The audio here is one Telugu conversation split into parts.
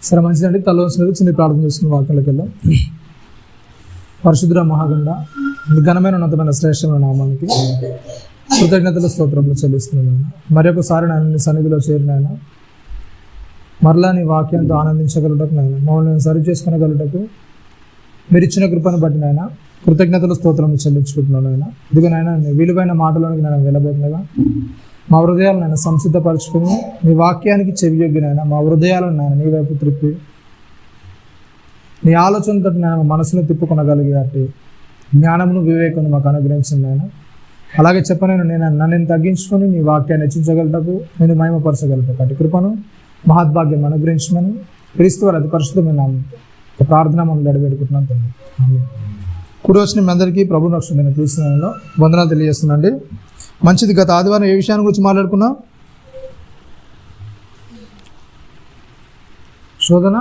సరే మంచిదండి. తలవంచినది చిన్న ప్రార్థన చేసుకుని వాక్యంలోకి వెళ్దాం. పరిశుద్ధ మహాగండ ఘనమైన ఉన్నతమైన శ్రేష్టమైన నామానికి కృతజ్ఞతలు స్తోత్రములు చెల్లిస్తున్నాను. మరొకసారి నేను సన్నిధిలో చేరినాయన మరలా నీ వాక్యంతో ఆనందించగలుగుటకు నాయన మమ్మల్ని సరి చేసుకునగలుగుటకు మీరు ఇచ్చిన కృపను బట్టి నాయన కృతజ్ఞతలు స్తోత్రములు చెల్లించుకుంటున్నాను. ఆయన ఇదిగో నాయన నీ విలువైన మాటలోనికి నేను వెళ్ళబోతుండగా మా హృదయాలను నేను సంసిద్ధపరచుకుని నీ వాక్యానికి చెవియొగ్గినైనా మా హృదయాలను నేను నీ వైపు త్రిప్పి నీ ఆలోచనతో నేను మనసును తిప్పుకొనగలిగే అట్టి జ్ఞానమును వివేకమును మాకు అనుగ్రహించింది ఆయన. అలాగే చెప్పనైనా నన్ను తగ్గించుకొని నీ వాక్యాన్ని హెచ్చించగలటకు నేను మహిమపరచగలటకు అటు కృపను మహద్భాగ్యం అనుగ్రహించమని క్రీస్తు వారి అతి పరిశుద్ధమైన ప్రార్థన మనం గడిపెట్టుకుంటున్నాను. కుడి వచ్చిన మీ అందరికీ ప్రభు రక్షణ క్రీస్తునామములో వందనాలు తెలియజేస్తున్నాండి. మంచిది. గత ఆదివారం ఏ విషయాన్ని గురించి మాట్లాడుకున్నాం? శోధన.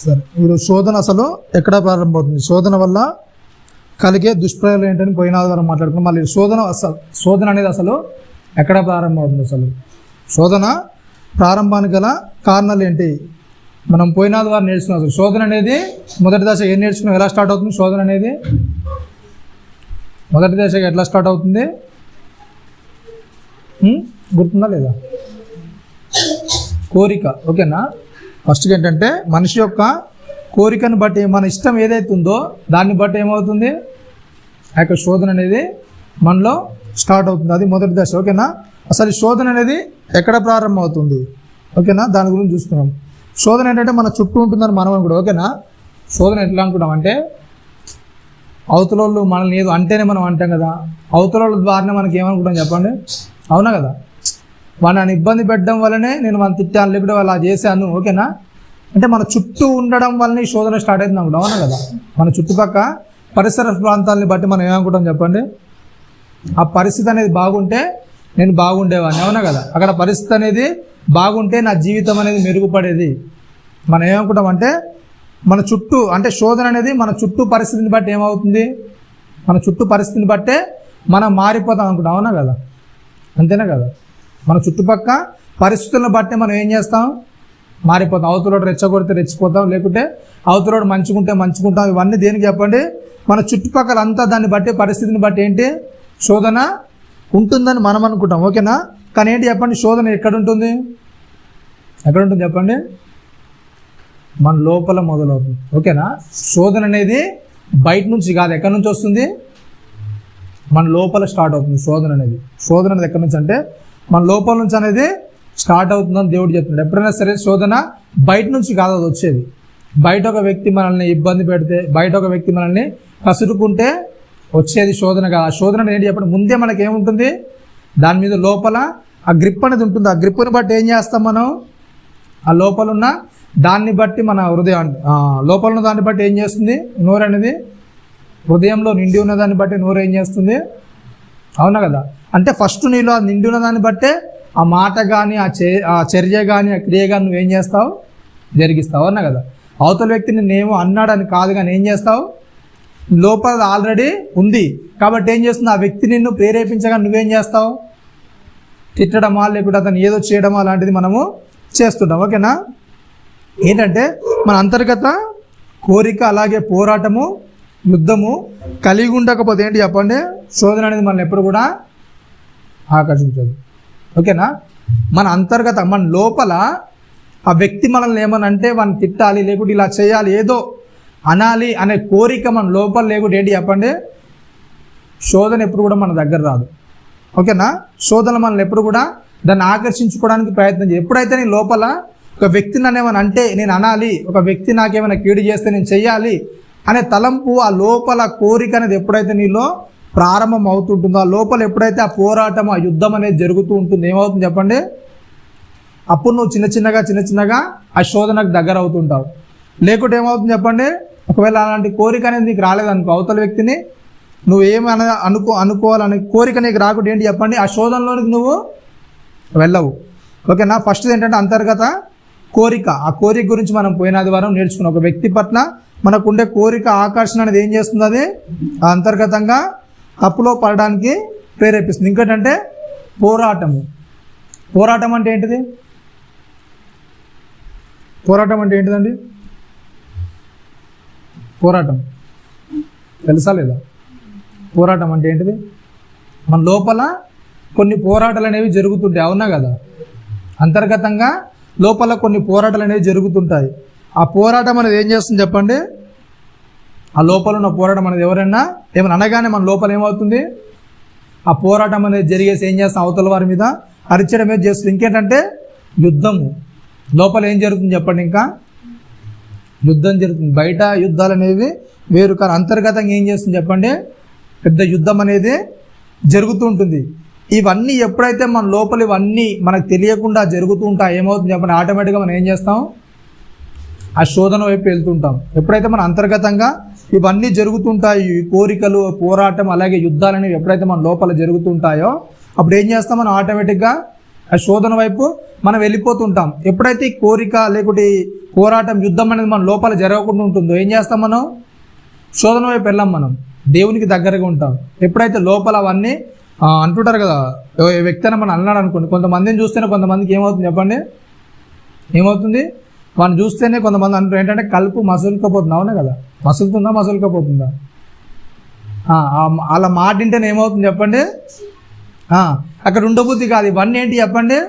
సరే, ఈరోజు శోధన అసలు ఎక్కడ ప్రారంభమవుతుంది, శోధన వల్ల కలిగే దుష్ప్రయోగాలు ఏంటని పోయిన ఆదివారం మాట్లాడుకున్నాం. మళ్ళీ శోధన అనేది అసలు ఎక్కడ ప్రారంభమవుతుంది, అసలు శోధన ప్రారంభానికి గల కారణాలు ఏంటి మనం పోయిన ఆదివారం నేర్చుకున్నాం. అసలు శోధన అనేది మొదటి దశ ఏం నేర్చుకున్నాం, ఎలా స్టార్ట్ అవుతుంది శోధన అనేది? మొదటి దశగా ఎట్లా స్టార్ట్ అవుతుంది గుర్తుందా లేదా? కోరిక. ఓకేనా? ఫస్ట్గా ఏంటంటే మనిషి యొక్క కోరికను బట్టి మన ఇష్టం ఏదైతే ఉందో దాన్ని బట్టి ఏమవుతుంది, ఆ యొక్క శోధన అనేది మనలో స్టార్ట్ అవుతుంది. అది మొదటి దశ. ఓకేనా? అసలు ఈ శోధన అనేది ఎక్కడ ప్రారంభం అవుతుంది? ఓకేనా? దాని గురించి చూస్తున్నాం. శోధన ఏంటంటే మన చుట్టూ ఉంటుందని మనం అనుకుంటాం. ఓకేనా? శోధన ఎట్లా అనుకుంటాం అంటే అవతలోళ్ళు మనల్ని ఏదో అంటేనే మనం అంటాం కదా, అవతలోళ్ళ ద్వారానే మనకి ఏమనుకుంటాం చెప్పండి, అవునా కదా? వాళ్ళని ఇబ్బంది పెట్టడం వల్లనే నేను వాళ్ళని తిట్టాను, లేకపోతే వాళ్ళు అలా చేశాను. ఓకేనా? అంటే మన చుట్టూ ఉండడం వల్లనే శోధన స్టార్ట్ అవుతుంది అనుకుంటాం, అవునా కదా? మన చుట్టుపక్క పరిసర ప్రాంతాలని బట్టి మనం ఏమనుకుంటాం చెప్పండి, ఆ పరిస్థితి అనేది బాగుంటే నేను బాగుండేవాడిని, అవునా కదా? అక్కడ పరిస్థితి అనేది బాగుంటే నా జీవితం అనేది మెరుగుపడేది. మనం ఏమనుకుంటాం అంటే మన చుట్టూ అంటే శోధన అనేది మన చుట్టూ పరిస్థితిని బట్టి ఏమవుతుంది, మన చుట్టూ పరిస్థితిని బట్టే మనం మారిపోతాం అనుకుంటాం, అవునా కదా? అంతేనా కదా? మన చుట్టుపక్క పరిస్థితులను బట్టి మనం ఏం చేస్తాం, మారిపోతాం. అవతలోడు రెచ్చగొడితే రెచ్చిపోతాం, లేకుంటే అవతలోడు మంచుకుంటే మంచుకుంటాం. ఇవన్నీ దేనికి చెప్పండి, మన చుట్టుపక్కల అంతా దాన్ని బట్టి పరిస్థితిని బట్టి ఏంటి శోధన ఉంటుందని మనం అనుకుంటాం. ఓకేనా? కానీ ఏంటి చెప్పండి, శోధన ఎక్కడ ఉంటుంది, ఎక్కడ ఉంటుంది చెప్పండి? మన లోపల మొదలవుతుంది. ఓకేనా? శోధన అనేది బయట నుంచి కాదు, ఎక్కడి నుంచి వస్తుంది, మన లోపల స్టార్ట్ అవుతుంది. శోధన అనేది ఎక్కడి నుంచి అంటే మన లోపల నుంచి అనేది స్టార్ట్ అవుతుందని దేవుడు చెప్తున్నాడు. ఎప్పుడైనా సరే శోధన బయట నుంచి కాదు అది వచ్చేది. బయట ఒక వ్యక్తి మనల్ని ఇబ్బంది పెడితే, బయట ఒక వ్యక్తి మనల్ని కసురుకుంటే వచ్చేది శోధన కాదు. ఆ శోధన ఏంటి చెప్పండి, ముందే మనకి ఏముంటుంది, దాని మీద లోపల ఆ గ్రిప్ అనేది ఉంటుంది. ఆ గ్రిప్ని బట్టి ఏం చేస్తాం మనం, ఆ లోపల ఉన్న దాన్ని బట్టి మన హృదయం లోపల ఉన్న దాన్ని బట్టి ఏం చేస్తుంది, నోరు అనేది హృదయంలో నిండి ఉన్న దాన్ని బట్టి నోరు ఏం చేస్తుంది, అవునా కదా? అంటే ఫస్ట్ నీలో నిండి ఉన్న దాన్ని బట్టే ఆ మాట కానీ ఆ చర్య కానీ ఆ క్రియ కానీ నువ్వేం చేస్తావు, జరిగిస్తావు, అవునా కదా? అవతల వ్యక్తి నిన్నేమో అన్నాడని కాదు, కానీ ఏం చేస్తావు, లోపల ఆల్రెడీ ఉంది కాబట్టి ఏం చేస్తుంది, ఆ వ్యక్తి నిన్ను ప్రేరేపించగా నువ్వేం చేస్తావు, తిట్టడమా లేకుంటే అతను ఏదో చేయడమా లాంటిది మనము చేస్తుంటాం. ఓకేనా? ఏంటంటే మన అంతర్గత కోరిక అలాగే పోరాటము యుద్ధము కలిగి ఉండకపోతే ఏంటి చెప్పండి, శోధన అనేది మనల్ని ఎప్పుడు కూడా ఆకర్షించదు. ఓకేనా? మన అంతర్గత మన లోపల ఆ వ్యక్తి మనల్ని ఏమని అంటే వాడిని తిట్టాలి, లేకుంటే ఇలా చేయాలి, ఏదో అనాలి అనే కోరిక మన లోపల లేకుంటే ఏంటి చెప్పండి, శోధన ఎప్పుడు కూడా మన దగ్గర రాదు. ఓకేనా? శోధన మనల్ని ఎప్పుడు కూడా దాన్ని ఆకర్షించుకోవడానికి ప్రయత్నం చేయాలి. ఎప్పుడైతే నీ లోపల ఒక వ్యక్తి నన్ను ఏమైనా అంటే నేను అనాలి, ఒక వ్యక్తి నాకేమైనా కీడు చేస్తే నేను చెయ్యాలి అనే తలంపు, ఆ లోపల కోరిక అనేది ఎప్పుడైతే నీలో ప్రారంభం అవుతుంటుందో, ఆ లోపల ఎప్పుడైతే ఆ పోరాటం ఆ యుద్ధం అనేది జరుగుతూ ఉంటుంది, ఏమవుతుంది చెప్పండి, అప్పుడు నువ్వు చిన్న చిన్నగా ఆ శోధనకు దగ్గర అవుతుంటావు. లేకుంటే ఏమవుతుంది చెప్పండి, ఒకవేళ అలాంటి కోరిక అనేది నీకు రాలేదనుకో, అవతల వ్యక్తిని నువ్వేమన్నా అనుకోవాలని కోరిక నీకు రాకుండా ఏంటి చెప్పండి, ఆ శోధనలోనికి నువ్వు వెళ్ళవు. ఓకేనా. ఫస్ట్ ఏంటంటే అంతర్గత కోరిక. ఆ కోరిక గురించి మనం పోయిన ఆదివారం నేర్చుకున్నాం. ఒక వ్యక్తి పట్ల మనకుండే కోరిక ఆకర్షణ అనేది ఏం చేస్తుంది, అది అంతర్గతంగా తప్పులో పడడానికి ప్రేరేపిస్తుంది. ఇంకేంటంటే పోరాటము. పోరాటం అంటే ఏంటిది? పోరాటం అంటే ఏంటిదండి? పోరాటం తెలుసా లేదా? పోరాటం అంటే ఏంటిది? మన లోపల కొన్ని పోరాటాలు అనేవి జరుగుతుంటాయి, అవునా కదా? అంతర్గతంగా లోపల కొన్ని పోరాటాలు అనేవి జరుగుతుంటాయి. ఆ పోరాటం అనేది ఏం చేస్తుంది చెప్పండి, ఆ లోపల ఉన్న పోరాటం అనేది ఎవరైనా ఏమైనా అనగానే మన లోపల ఏమవుతుంది, ఆ పోరాటం అనేది జరిగేసి ఏం చేస్తాం, అవతల వారి మీద అరిచడమే చేస్తుంది. ఇంకేంటంటే యుద్ధము. లోపల ఏం జరుగుతుంది చెప్పండి, ఇంకా యుద్ధం జరుగుతుంది. బయట యుద్ధాలు అనేవి వేరు, కానీ అంతర్గతంగా ఏం చేస్తుంది చెప్పండి, పెద్ద యుద్ధం అనేది జరుగుతూ ఉంటుంది. ఇవన్నీ ఎప్పుడైతే మన లోపల ఇవన్నీ మనకు తెలియకుండా జరుగుతూ ఉంటాయి, ఏమవుతుంది చెప్పండి, ఆటోమేటిక్గా మనం ఏం చేస్తాం, ఆ శోధన వైపు వెళ్తుంటాం. ఎప్పుడైతే మన అంతర్గతంగా ఇవన్నీ జరుగుతుంటాయి, ఈ కోరికలు, పోరాటం, అలాగే యుద్ధాలు అనేవి ఎప్పుడైతే మన లోపల జరుగుతుంటాయో అప్పుడు ఏం చేస్తాం, మనం ఆటోమేటిక్గా ఆ శోధన వైపు మనం వెళ్ళిపోతుంటాం. ఎప్పుడైతే ఈ కోరిక లేకుంటే పోరాటం, యుద్ధం అనేది మన లోపల జరగకుండా ఉంటుందో ఏం చేస్తాం, మనం శోధన వైపు వెళ్ళాం, మనం దేవునికి దగ్గరగా ఉంటాం. ఎప్పుడైతే లోపల అవన్నీ అంటుంటారు కదా, వ్యక్తి అని మనం అన్నాడు అనుకోండి, కొంతమందిని చూస్తేనే కొంతమందికి ఏమవుతుంది చెప్పండి, ఏమవుతుంది, వాళ్ళని చూస్తేనే కొంతమంది అంటారు ఏంటంటే కలుపు మసులుకపోతుంది, అవునా కదా? మసులుకోపోతుందా? అలా మాట వింటేనే ఏమవుతుంది చెప్పండి, అక్కడ ఉండబుద్ధి కాదు. ఇవన్నీ ఏంటి చెప్పండి,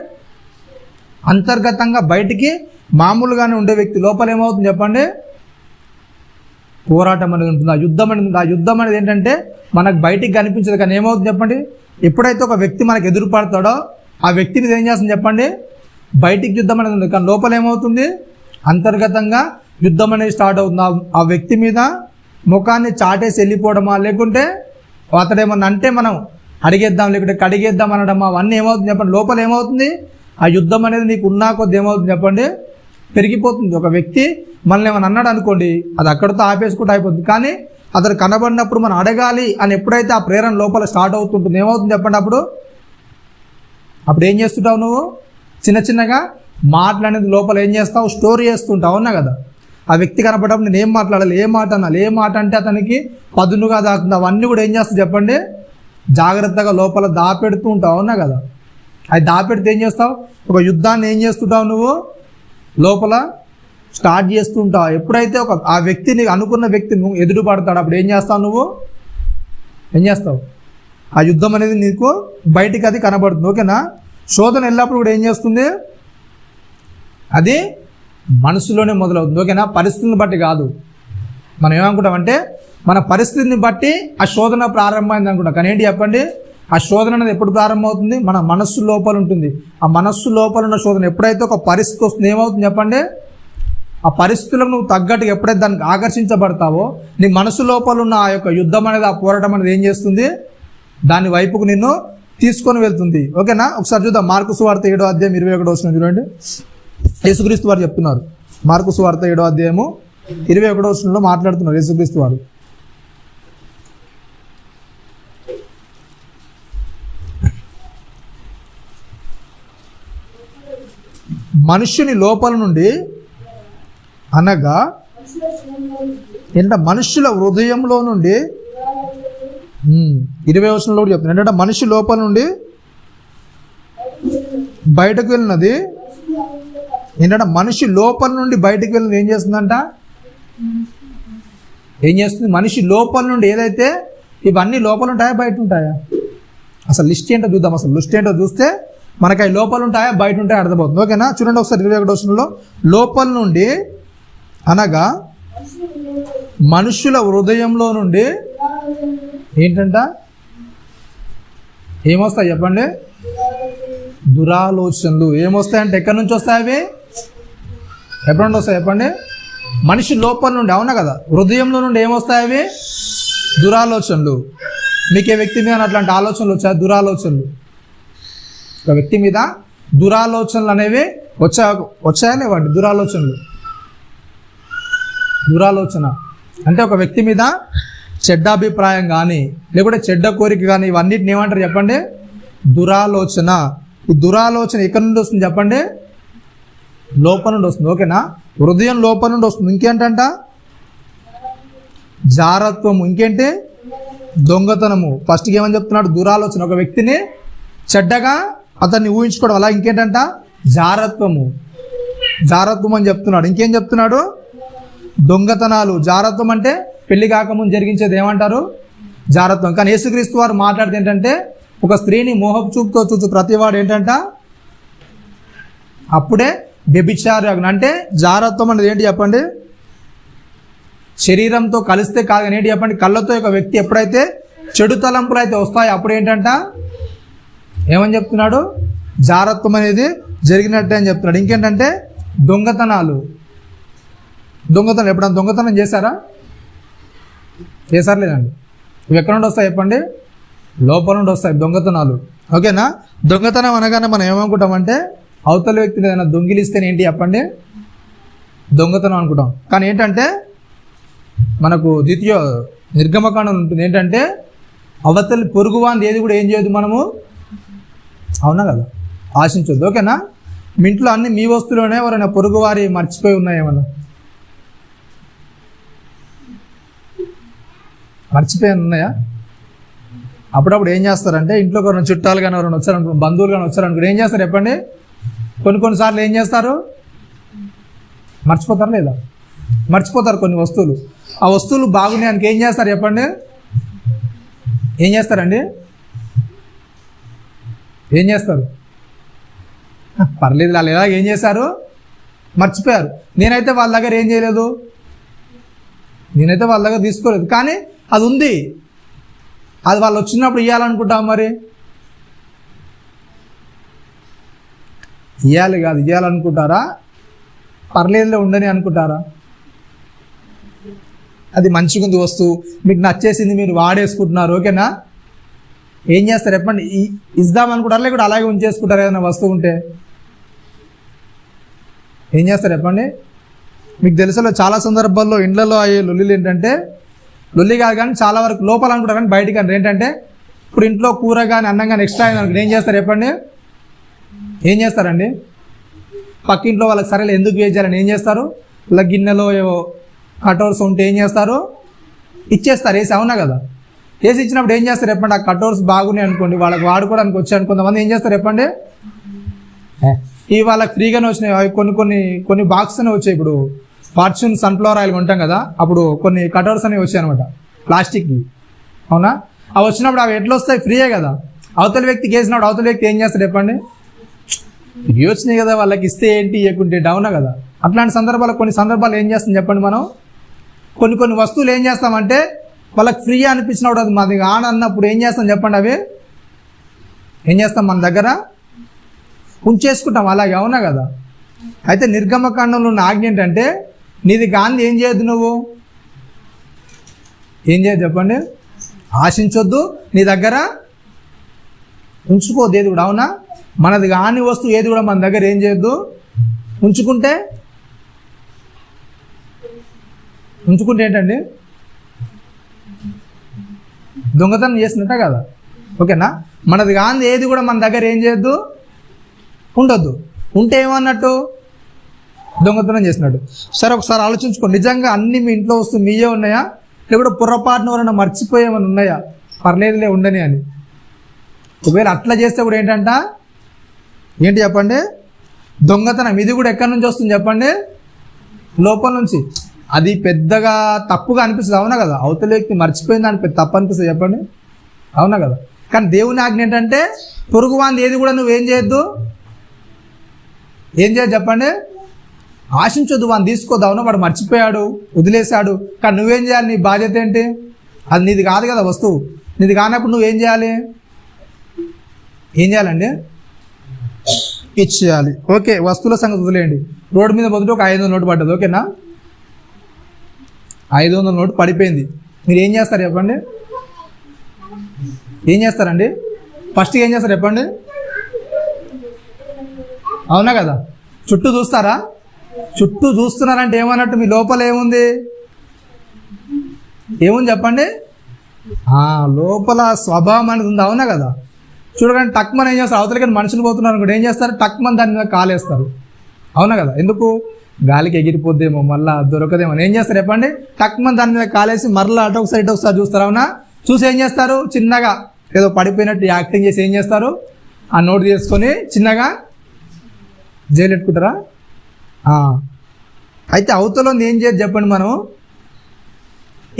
అంతర్గతంగా బయటికి మామూలుగానే ఉండే వ్యక్తి లోపల ఏమవుతుంది చెప్పండి, పోరాటం అనేది ఉంటుంది, ఆ యుద్ధం అనేది ఉంటుంది. ఆ యుద్ధం అనేది ఏంటంటే మనకు బయటికి కనిపించదు, కానీ ఏమవుతుంది చెప్పండి, ఎప్పుడైతే ఒక వ్యక్తి మనకు ఎదురుపడతాడో ఆ వ్యక్తిని ఏం చేస్తుంది చెప్పండి, బయటికి యుద్ధం అనేది ఉంది, కానీ లోపల ఏమవుతుంది, అంతర్గతంగా యుద్ధం అనేది స్టార్ట్ అవుతుంది. ఆ వ్యక్తి మీద ముఖాన్ని చాటేసి వెళ్ళిపోవడమా, లేకుంటే అతడేమన్నా అంటే మనం అడిగేద్దాం, లేకుంటే కడిగేద్దాం అనడమా, అవన్నీ ఏమవుతుంది చెప్పండి, లోపల ఏమవుతుంది, ఆ యుద్ధం అనేది నీకు ఉన్నా కొద్ది ఏమవుతుంది చెప్పండి, పెరిగిపోతుంది. ఒక వ్యక్తి మనల్ని ఏమైనా అన్నాడు అనుకోండి, అది అక్కడితో ఆపేసుకుంటూ అయిపోతుంది. కానీ అతను కనబడినప్పుడు మనం అడగాలి అని ఎప్పుడైతే ఆ ప్రేరణ లోపల స్టార్ట్ అవుతుంటుంది, ఏమవుతుంది చెప్పండి, అప్పుడు ఏం చేస్తుంటావు, నువ్వు చిన్నగా మాట్లాడేది లోపల ఏం చేస్తావు, స్టోరీ చేస్తుంటావు, అవునా కదా? ఆ వ్యక్తి కనపడప్పుడు నేను ఏం మాట్లాడాలి, ఏ మాట అనాలి, ఏ మాట అంటే అతనికి పదునుగా దాకుతుంది, అవన్నీ కూడా ఏం చేస్తావు చెప్పండి, జాగ్రత్తగా లోపల దాపెడుతూ ఉంటావు, అవునా కదా? అది దాపెడితే ఏం చేస్తావు, ఒక యుద్ధాన్ని ఏం చేస్తుంటావు, నువ్వు లోపల స్టార్ట్ చేస్తుంటావు. ఎప్పుడైతే ఆ వ్యక్తిని అనుకున్న వ్యక్తి నువ్వు ఎదురు పడతాడు, అప్పుడు ఏం చేస్తావు, నువ్వు ఏం చేస్తావు, ఆ యుద్ధం అనేది నీకు బయటికి అది కనబడుతుంది. ఓకేనా. శోధన ఎల్లప్పుడు కూడా ఏం చేస్తుంది, అది మనసులోనే మొదలవుతుంది. ఓకేనా. పరిస్థితిని బట్టి కాదు. మనం ఏమనుకుంటామంటే మన పరిస్థితిని బట్టి ఆ శోధన ప్రారంభమైంది అనుకుంటాం, కానీ ఏంటి చెప్పండి, ఆ శోధన అనేది ఎప్పుడు ప్రారంభమవుతుంది, మన మనస్సు లోపల ఉంటుంది. ఆ మనస్సు లోపల ఉన్న శోధన ఎప్పుడైతే ఒక పరిస్థితి వస్తుంది ఏమవుతుంది చెప్పండి, ఆ పరిస్థితులకు నువ్వు తగ్గట్టుగా ఎప్పుడైతే దానికి ఆకర్షించబడతావో నీ మనసు లోపల ఉన్న ఆ యొక్క యుద్ధం అనేది, ఆ పోరాటం అనేది ఏం చేస్తుంది, దాని వైపుకు నిన్ను తీసుకొని వెళ్తుంది. ఓకేనా. ఒకసారి చూద్దాం, మార్కు సువార్త 7వ అధ్యాయం 21వ వచనం చూడండి. యేసుక్రీస్తు వారు చెప్తున్నారు, మార్కు సువార్త 7వ అధ్యాయము 21వ వచనంలో మాట్లాడుతున్నారు యేసుక్రీస్తు వారు. మనుష్యుని లోపల నుండి అనగా మనుషుల హృదయంలో నుండి 20వ వచనంలో కూడా చెప్తున్నారు ఏంటంటే మనిషి లోపల నుండి బయటకు వెళ్ళినది ఏంటంటే మనిషి లోపల నుండి బయటకు వెళ్ళినది ఏం చేస్తుందంట, ఏం చేస్తుంది, మనిషి లోపల నుండి ఏదైతే ఇవన్నీ లోపల ఉంటాయా బయట ఉంటాయా, అసలు లిస్ట్ ఏంటో చూద్దాం. అసలు లిస్ట్ ఏంటో చూస్తే మనకి అవి లోపల ఉంటాయా బయట ఉంటాయా అర్థమవుతుంది. ఓకేనా. చూడండి ఒకసారి 21వ వచనంలో, లోపల నుండి అనగా మనుషుల హృదయంలో నుండి ఏంటంట, ఏమొస్తాయి చెప్పండి, దురాలోచనలు. ఏమొస్తాయంటే ఎక్కడి నుంచి వస్తాయి అవి, ఎప్పటి నుండి వస్తాయి చెప్పండి, మనిషి లోపల నుండి, అవునా కదా? హృదయంలో నుండి ఏమొస్తాయి అవి, దురాలోచనలు. మీకు ఏ వ్యక్తి మీద అట్లాంటి ఆలోచనలు వచ్చాయి, దురాలోచనలు, ఒక వ్యక్తి మీద దురాలోచనలు అనేవి వచ్చాయా లేవండి దురాలోచన అంటే ఒక వ్యక్తి మీద చెడ్డ అభిప్రాయం కానీ లేకుంటే చెడ్డ కోరిక కానీ ఇవన్నిటిని ఏమంటారు చెప్పండి? దురాలోచన. ఈ దురాలోచన ఎక్కడి నుండి వస్తుంది చెప్పండి? లోపల నుండి వస్తుంది. ఓకేనా? హృదయం లోపల నుండి వస్తుంది. ఇంకేంటంట? జారత్వము. ఇంకేంటి? దొంగతనము. ఫస్ట్కి ఏమని చెప్తున్నాడు? దురాలోచన, ఒక వ్యక్తిని చెడ్డగా అతన్ని ఊహించుకోవడం. అలా ఇంకేంటంట? జారత్వం అని చెప్తున్నాడు. ఇంకేం చెప్తున్నాడు? దొంగతనాలు. జారత్వం అంటే పెళ్లి కాకముందు జరిగించేది ఏమంటారు? జారత్వం. కానీ యేసుక్రీస్తు వారు మాట్లాడితే ఏంటంటే, ఒక స్త్రీని మోహపు చూపుతో చూచు ప్రతివాడు ఏంటంట? అప్పుడే వ్యభిచారి. అంటే జారత్వం అనేది ఏంటి చెప్పండి? శరీరంతో కలిస్తే కాదు కానీ ఏంటి చెప్పండి? కళ్ళతో ఒక వ్యక్తి ఎప్పుడైతే చెడు తలంపులు అయితే వస్తాయో అప్పుడు ఏంటంట? ఏమని చెప్తున్నాడు? జారత్వం అనేది జరిగినట్టే అని చెప్తున్నాడు. ఇంకేంటంటే దొంగతనాలు. ఎప్పుడన్నా దొంగతనం చేశారా? లేదండి. ఇవి ఎక్కడ నుండి వస్తాయి చెప్పండి? లోపల నుండి వస్తాయి దొంగతనాలు. ఓకేనా? దొంగతనం అనగానే మనం ఏమనుకుంటామంటే, అవతల వ్యక్తిని ఏదైనా దొంగిలిస్తేనే ఏంటి చెప్పండి? దొంగతనం అనుకుంటాం. కానీ ఏంటంటే మనకు ద్వితీయ నిర్గమకాండం ఉంటుంది. ఏంటంటే అవతలి పొరుగువాంది ఏది కూడా ఏం చేయదు మనము. అవునా కదా? ఆశించొద్దు. ఓకేనా? మీ ఇంట్లో అన్ని మీ వస్తువులోనే ఎవరైనా పొరుగువారి మర్చిపోయి ఉన్నాయేమన్నా? ఉన్నాయా? అప్పుడప్పుడు ఏం చేస్తారంటే, ఇంట్లో కొన్ని చుట్టాలు కానీ ఎవరైనా వచ్చారనుకో, బంధువులు కానీ వచ్చారనుకో, ఏం చేస్తారు చెప్పండి? కొన్నిసార్లు ఏం చేస్తారు? మర్చిపోతారా లేదా? మర్చిపోతారు కొన్ని వస్తువులు. ఆ వస్తువులు బాగున్నాయనికి ఏం చేస్తారు చెప్పండి? ఏం చేస్తారండి? ఏం చేస్తారు? పర్లేదు, వాళ్ళు ఎలాగ ఏం చేశారు? మర్చిపోయారు. నేనైతే వాళ్ళ దగ్గర ఏం చేయలేదు, నేనైతే వాళ్ళ దగ్గర తీసుకోలేదు. కానీ అది ఉంది, అది వాళ్ళు వచ్చినప్పుడు ఇవ్వాలనుకుంటాం. మరి ఇవ్వాలి కాదు, ఇవ్వాలనుకుంటారా? పర్లేదులే ఉండని అనుకుంటారా? అది మంచిగా ఉంది వస్తువు, మీకు నచ్చేసింది, మీరు వాడేసుకుంటున్నారు. ఓకేనా? ఏం చేస్తారు చెప్పండి? ఇద్దామనుకుంటారా లేకపోతే అలాగే ఉంచేసుకుంటారు? ఏదైనా వస్తువు ఉంటే ఏం చేస్తారు చెప్పండి? మీకు తెలుసులో చాలా సందర్భాల్లో ఇండ్లలో అయ్యే లొల్లిలు ఏంటంటే, లొల్లి కాదు కానీ చాలా వరకు లోపల అనుకుంటారు కానీ బయటికి అంటే ఏంటంటే, ఇప్పుడు ఇంట్లో కూర కానీ అన్నం కానీ ఎక్స్ట్రా అయింది ఏం చేస్తారు చెప్పండి? ఏం చేస్తారండి? పక్కింట్లో వాళ్ళకి సరేలే ఎందుకు వేస్ట్ చేయాలని ఏం చేస్తారు? ఇలా గిన్నెలో ఏవో కటోర్స్ ఉంటే ఏం చేస్తారు? ఇచ్చేస్తారు వేసి. అవునా కదా? వేసి ఇచ్చినప్పుడు ఏం చేస్తారు చెప్పండి? ఆ కటోర్స్ బాగున్నాయి అనుకోండి, వాళ్ళకి వాడుకోవడానికి వచ్చాయి. కొంతమంది ఏం చేస్తారు చెప్పండి? ఇవి వాళ్ళకి ఫ్రీగానే వచ్చినాయి. అవి కొన్ని బాక్స్ అనేవి వచ్చాయి. ఇప్పుడు ఫార్చ్యూన్ సన్ఫ్లవర్ ఆయిల్ కొంటాం కదా, అప్పుడు కొన్ని కటోర్స్ అనేవి వచ్చాయి అనమాట, ప్లాస్టిక్వి. అవునా? అవి వచ్చినప్పుడు అవి ఎట్లా వస్తాయి? ఫ్రీయే కదా. అవతల వ్యక్తికి వేసినప్పుడు అవతల వ్యక్తి ఏం చేస్తారు చెప్పండి? ఇవి వచ్చినాయి కదా, వాళ్ళకి ఇస్తే ఏంటి, ఇవ్వకుంటే డౌనా కదా. అట్లాంటి సందర్భాలు కొన్ని సందర్భాలు ఏం చేస్తాం చెప్పండి? మనం కొన్ని వస్తువులు ఏం చేస్తామంటే, వాళ్ళకి ఫ్రీ అనిపించినప్పుడు అది మాది ఆన్ అన్నప్పుడు ఏం చేస్తాం చెప్పండి? అవి ఏం చేస్తాం? మన దగ్గర ఉంచేసుకుంటాం అలాగే. అవునా కదా? అయితే నిర్గమకాండంలో ఉన్న ఆజ్ఞ ఏంటంటే, నీది గాంధీ ఏం చేయొద్దు, నువ్వు ఏం చేయదు చెప్పండి? ఆశించొద్దు, నీ దగ్గర ఉంచుకోద్దు ఏది కూడా. అవునా? మనది కాని వస్తువు ఏది కూడా మన దగ్గర ఏం చేయొద్దు. ఉంచుకుంటే ఏంటండి? దొంగతనం చేసినట్ట కదా. ఓకేనా? మనది కాని ఏది కూడా మన దగ్గర ఏం చేయొద్దు, ఉండొద్దు. ఉంటే ఏమన్నట్టు? దొంగతనం చేసినట్టు. సరే, ఒకసారి ఆలోచించుకోండి. నిజంగా అన్ని మీ ఇంట్లో వస్తువు మీయే ఉన్నాయా, లేకపోతే పొరపాటున ఎవరైనా మర్చిపోయేమని ఉన్నాయా? పర్లేదులే ఉండని అని. ఒకవేళ అట్లా చేస్తే కూడా ఏంటి చెప్పండి? దొంగతనం. ఇది కూడా ఎక్కడి నుంచి వస్తుంది చెప్పండి? లోపల నుంచి. అది పెద్దగా తప్పుగా అనిపిస్తుంది. అవునా కదా? అవతల వ్యక్తి మర్చిపోయింది అని పెద్ద తప్పు అనిపిస్తుంది చెప్పండి? అవునా కదా? కానీ దేవుని ఆజ్ఞ ఏంటంటే, పొరుగువాంది ఏది కూడా నువ్వేం చేయొద్దు, ఏం చేయదు చెప్పండి? ఆశించొద్దు. వాడిని తీసుకోద్దు. అవునా? వాడు మర్చిపోయాడు, వదిలేశాడు. కానీ నువ్వేం చేయాలి? నీ బాధ్యత ఏంటి? అది నీది కాదు కదా వస్తువు. నీది కానప్పుడు నువ్వేం చేయాలి? ఏం చేయాలండి? ఇచ్చేయాలి. ఓకే, వస్తువుల సంగతి వదిలేయండి. రోడ్డు మీద బదులు ఒక 500 నోటు పడ్డది. ఓకేనా? 500 నోటు పడిపోయింది. మీరు ఏం చేస్తారు చెప్పండి? ఏం చేస్తారండి? ఫస్ట్ ఏం చేస్తారు చెప్పండి? అవునా కదా? చుట్టూ చూస్తారా? చుట్టూ చూస్తున్నారంటే ఏమన్నట్టు మీ లోపల ఏముంది? ఏముంది చెప్పండి? లోపల స్వభావం అనేది ఉంది, అవునా కదా? చూడగానే టక్మన్ ఏం చేస్తారు, అవతలకి మనుషులు పోతున్నారు కూడా ఏం చేస్తారు, టక్మన్ దాని మీద కాలేస్తారు, అవునా కదా? ఎందుకు? గాలికి ఎగిరిపోద్దేమో, మళ్ళీ దొరకదేమో, ఏం చేస్తారు చెప్పండి? టక్మన్ దాని మీద కాలేసి మరలా అటు ఒకసారి ఇటు ఒకసారి చూస్తారు, అవునా? చూసి ఏం చేస్తారు, చిన్నగా ఏదో పడిపోయినట్టు యాక్టింగ్ చేసి ఏం చేస్తారు, ఆ నోటు తీసుకొని చిన్నగా జైలు పెట్టుకుంటారా? అయితే అవతల ఏం చేయదు చెప్పండి మనం?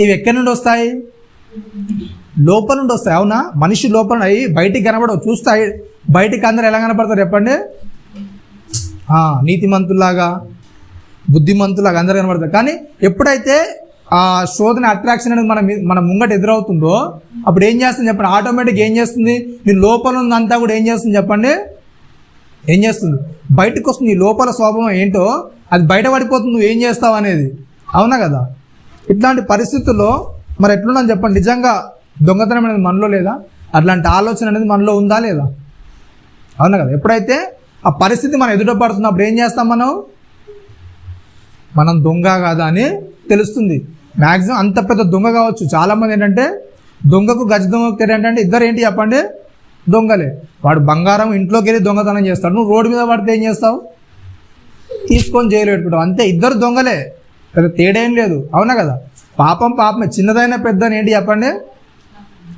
ఇవి ఎక్కడి నుండి వస్తాయి? లోపల నుండి వస్తాయి, అవునా? మనిషి లోపల అవి బయటికి కనబడవు, చూస్తాయి బయటికి అందరు ఎలా కనపడతారు చెప్పండి? నీతిమంతులాగా, బుద్ధిమంతులాగా అందరు కనబడతారు. కానీ ఎప్పుడైతే ఆ శోధన అట్రాక్షన్ అనేది మన ముంగట ఎదురవుతుందో అప్పుడు ఏం చేస్తుంది చెప్పండి? ఆటోమేటిక్ ఏం చేస్తుంది, నీ లోపల ఉందంతా కూడా ఏం చేస్తుంది చెప్పండి? ఏం చేస్తుంది? బయటకు వస్తుంది. నీ లోపల స్వభావం ఏంటో అది బయటపడిపోతుంది, నువ్వు ఏం చేస్తావు అనేది, అవునా కదా? ఇట్లాంటి పరిస్థితుల్లో మరి ఎట్లున్నాను చెప్పండి? నిజంగా దొంగతనం అనేది మనలో లేదా? అట్లాంటి ఆలోచన అనేది మనలో ఉందా లేదా? అవునా కదా? ఎప్పుడైతే ఆ పరిస్థితి మనం ఎదుట పడుతున్నప్పుడు ఏం చేస్తాం మనం దొంగ కాదా అని తెలుస్తుంది. మ్యాక్సిమం అంత పెద్ద దొంగ కావచ్చు. చాలామంది ఏంటంటే దొంగకు గజ దొంగకు తేడా ఏంటంటే ఇద్దరు ఏంటి చెప్పండి? దొంగలే. వాడు బంగారం ఇంట్లోకి వెళ్ళి దొంగతనం చేస్తాడు, నువ్వు రోడ్డు మీద పడితే ఏం చేస్తావు? తీసుకొని జైలు పెట్టుకుంటావు, అంతే. ఇద్దరు దొంగలే, పెద్ద తేడా ఏం లేదు, అవునా కదా? పాపమే, చిన్నదైనా పెద్దని ఏంటి చెప్పండి?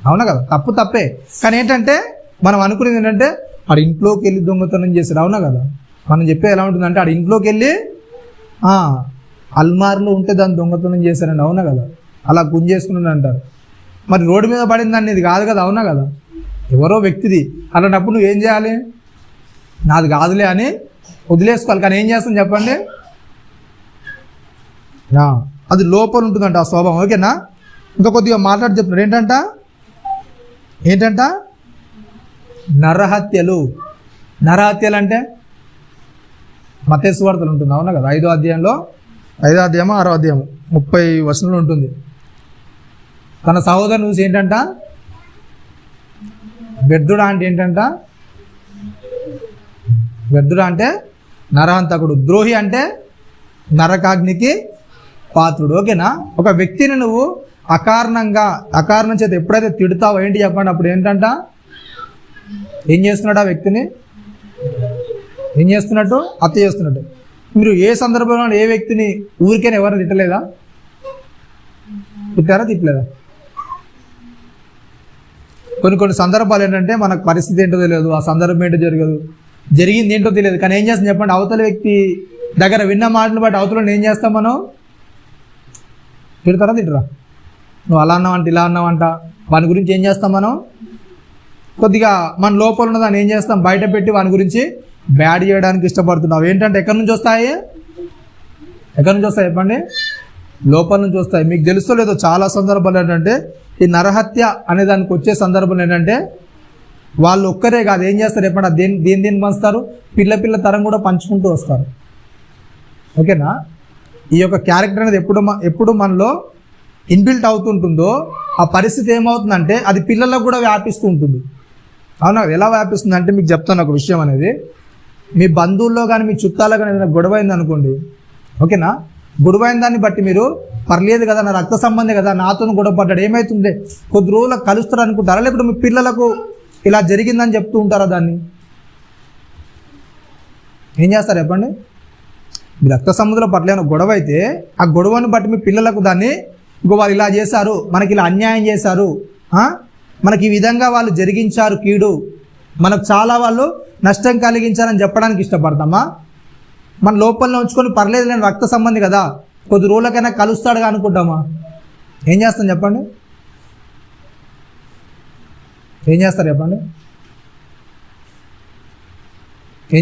అవునా కదా? తప్పు తప్పే. కానీ ఏంటంటే మనం అనుకునేది ఏంటంటే ఆడు ఇంట్లోకి వెళ్ళి దొంగతనం చేశాడు, అవునా కదా? మనం చెప్పేది ఎలా ఉంటుందంటే ఆడు ఇంట్లోకి వెళ్ళి అల్మార్లో ఉంటే దాన్ని దొంగతనం చేశారండి, అవునా కదా? అలా గుంజేసుకున్నాడు అంటారు. మరి రోడ్డు మీద పడింది అనేది కాదు కదా, అవునా కదా? ఎవరో వ్యక్తిది. అలాంటప్పుడు నువ్వు ఏం చేయాలి? నాది కాదులే అని వదిలేసుకోవాలి. కానీ ఏం చేస్తాను చెప్పండి? అది లోపల ఉంటుందంట ఆ స్వభావం, ఓకేనా? ఇంకా కొద్దిగా మాట్లాడి చెప్తున్నాడు. ఏంటంట నరహత్యలు అంటే మత్తయి సువార్తలో ఉంటుంది, అవునా కదా? 5వ అధ్యాయమో 6వ అధ్యాయం 30 వచనంలో ఉంటుంది. తన సహోదరుని చూసి ఏంటంట? వ్యర్థుడా అంటే ఏంటంట? వ్యర్థుడా అంటే నరహంతకుడు, ద్రోహి అంటే నరకాగ్నికి పాత్రుడు, ఓకేనా? ఒక వ్యక్తిని నువ్వు అకారణం చేత ఎప్పుడైతే తిడతావో ఏంటి చెప్పండి? అప్పుడు ఏంటంట? ఏం చేస్తున్నాడు? ఆ వ్యక్తిని ఏం చేస్తున్నట్టు? హత్య చేస్తున్నట్టు. మీరు ఏ సందర్భంలో ఏ వ్యక్తిని ఊరికైనా ఎవరైనా తిట్టలేదా? తిట్టలేదా? కొన్ని సందర్భాలు ఏంటంటే మనకు పరిస్థితి ఏంటో తెలియదు, ఆ సందర్భం ఏంటో జరిగింది ఏంటో తెలియదు. కానీ ఏం చేస్తాం చెప్పండి? అవతల వ్యక్తి దగ్గర విన్న మాటలు బట్టి అవతల ఏం చేస్తాం మనం? తిడతారా? నువ్వు అలా అన్నావంట, ఇలా అన్నావంట, వాని గురించి ఏం చేస్తాం మనం? కొద్దిగా మన లోపల ఉన్నదాన్ని ఏం చేస్తాం? బయట పెట్టి వాని గురించి బ్యాడ్ చేయడానికి ఇష్టపడుతున్నావు. ఏంటంటే ఎక్కడి నుంచి వస్తాయి చెప్పండి? లోపల నుంచి వస్తాయి. మీకు తెలుసో లేదో చాలా సందర్భాలు ఏంటంటే ఈ నరహత్య అనే దానికి వచ్చే సందర్భం ఏంటంటే వాళ్ళు ఒక్కరే కాదు, ఏం చేస్తారు చెప్పండి? దేని పంచుతారు? పిల్ల తరం కూడా పంచుకుంటూ వస్తారు, ఓకేనా? ఈ యొక్క క్యారెక్టర్ అనేది ఎప్పుడు మనలో ఇన్బిల్ట్ అవుతుంటుందో ఆ పరిస్థితి ఏమవుతుందంటే అది పిల్లలకు కూడా వ్యాపిస్తూ ఉంటుంది, అవునా? ఎలా వ్యాపిస్తుంది అంటే మీకు చెప్తాను ఒక విషయం అనేది. మీ బంధువుల్లో కానీ మీ చుట్టాల్లో కానీ ఏదైనా గొడవ అయింది అనుకోండి, ఓకేనా? గొడవ అయిన దాన్ని బట్టి మీరు పర్లేదు కదా, నా రక్త సంబంధం కదా, నాతో గొడవ పడ్డాడు, ఏమవుతుంది? కొద్ది రోజులకు కలుస్తారు అనుకుంటారా? లేకపోతే మీ పిల్లలకు ఇలా జరిగిందని చెప్తూ ఉంటారా? దాన్ని ఏం చేస్తారు చెప్పండి? మీ రక్త సంబంధంలో పట్ల గొడవ అయితే ఆ గొడవను బట్టి మీ పిల్లలకు దాన్ని వాళ్ళు ఇలా చేశారు, మనకి ఇలా అన్యాయం చేశారు, మనకి ఈ విధంగా వాళ్ళు జరిగించారు కీడు, మనకు చాలా వాళ్ళు నష్టం కలిగించారని చెప్పడానికి ఇష్టపడతామా? మన లోపల ఉంచుకొని పర్లేదు నేను రక్త సంబంధి కదా, కొద్ది రోజులకైనా కలుస్తాడుగా అనుకుంటామా? ఏం చేస్తాం చెప్పండి? ఏం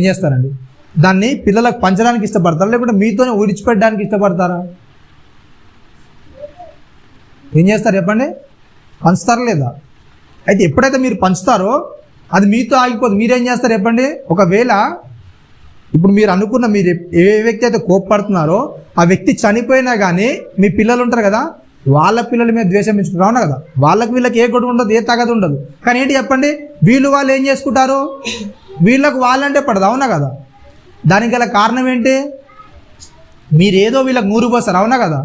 చేస్తారండి? దాన్ని పిల్లలకు పంచడానికి ఇష్టపడతారా, లేకుంటే మీతోనే విడిచిపెట్టడానికి ఇష్టపడతారా? ఏం చేస్తారు చెప్పండి? పంచుతారా లేదా? అయితే ఎప్పుడైతే మీరు పంచుతారో అది మీతో ఆగిపోదు. మీరేం చేస్తారు చెప్పండి? ఒకవేళ ఇప్పుడు మీరు అనుకున్న మీరు ఏ వ్యక్తి అయితే కోప్పడుతున్నారో ఆ వ్యక్తి చనిపోయినా కానీ మీ పిల్లలు ఉంటారు కదా, వాళ్ళ పిల్లల మీద ద్వేషం పెంచుకుంటారు, అవునా కదా? వీళ్ళకి ఏ గొడవ ఉండదు, ఏ తగదు ఉండదు. కానీ ఏంటి చెప్పండి? వాళ్ళు ఏం చేసుకుంటారు? వీళ్ళకు వాళ్ళంటే పడదు, అవునా కదా? దానికి గల కారణం ఏంటి? మీరేదో వీళ్ళకి నూరు పోస్తారు, అవునా కదా?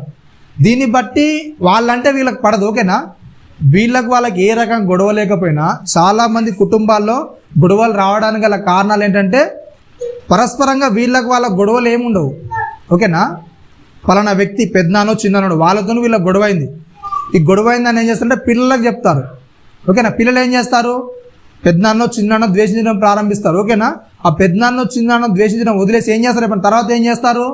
దీన్ని బట్టి వాళ్ళంటే వీళ్ళకి పడదు, ఓకేనా? వాళ్ళకి ఏ రకం గొడవ లేకపోయినా చాలామంది కుటుంబాల్లో గొడవలు రావడానికి గల కారణాలు ఏంటంటే పరస్పరంగా వాళ్ళ గొడవలు ఏముండవు, ఓకేనా? పలానా వ్యక్తి పెద్దనానో చిన్ననాడు వాళ్ళతో వీళ్ళకి గొడవ అయింది. ఈ గొడవ అయిందని ఏం చేస్తారంటే పిల్లలకు చెప్తారు, ఓకేనా? పిల్లలు ఏం చేస్తారు? పెద్దనాన్నో చిన్నానో ద్వేషించడం ప్రారంభిస్తారు, ఓకేనా? ఆ పెద్దనాన్నో చిన్నానో ద్వేషించడం వదిలేసి ఏం చేస్తారు? ఇప్పుడు తర్వాత ఏం చేస్తారు?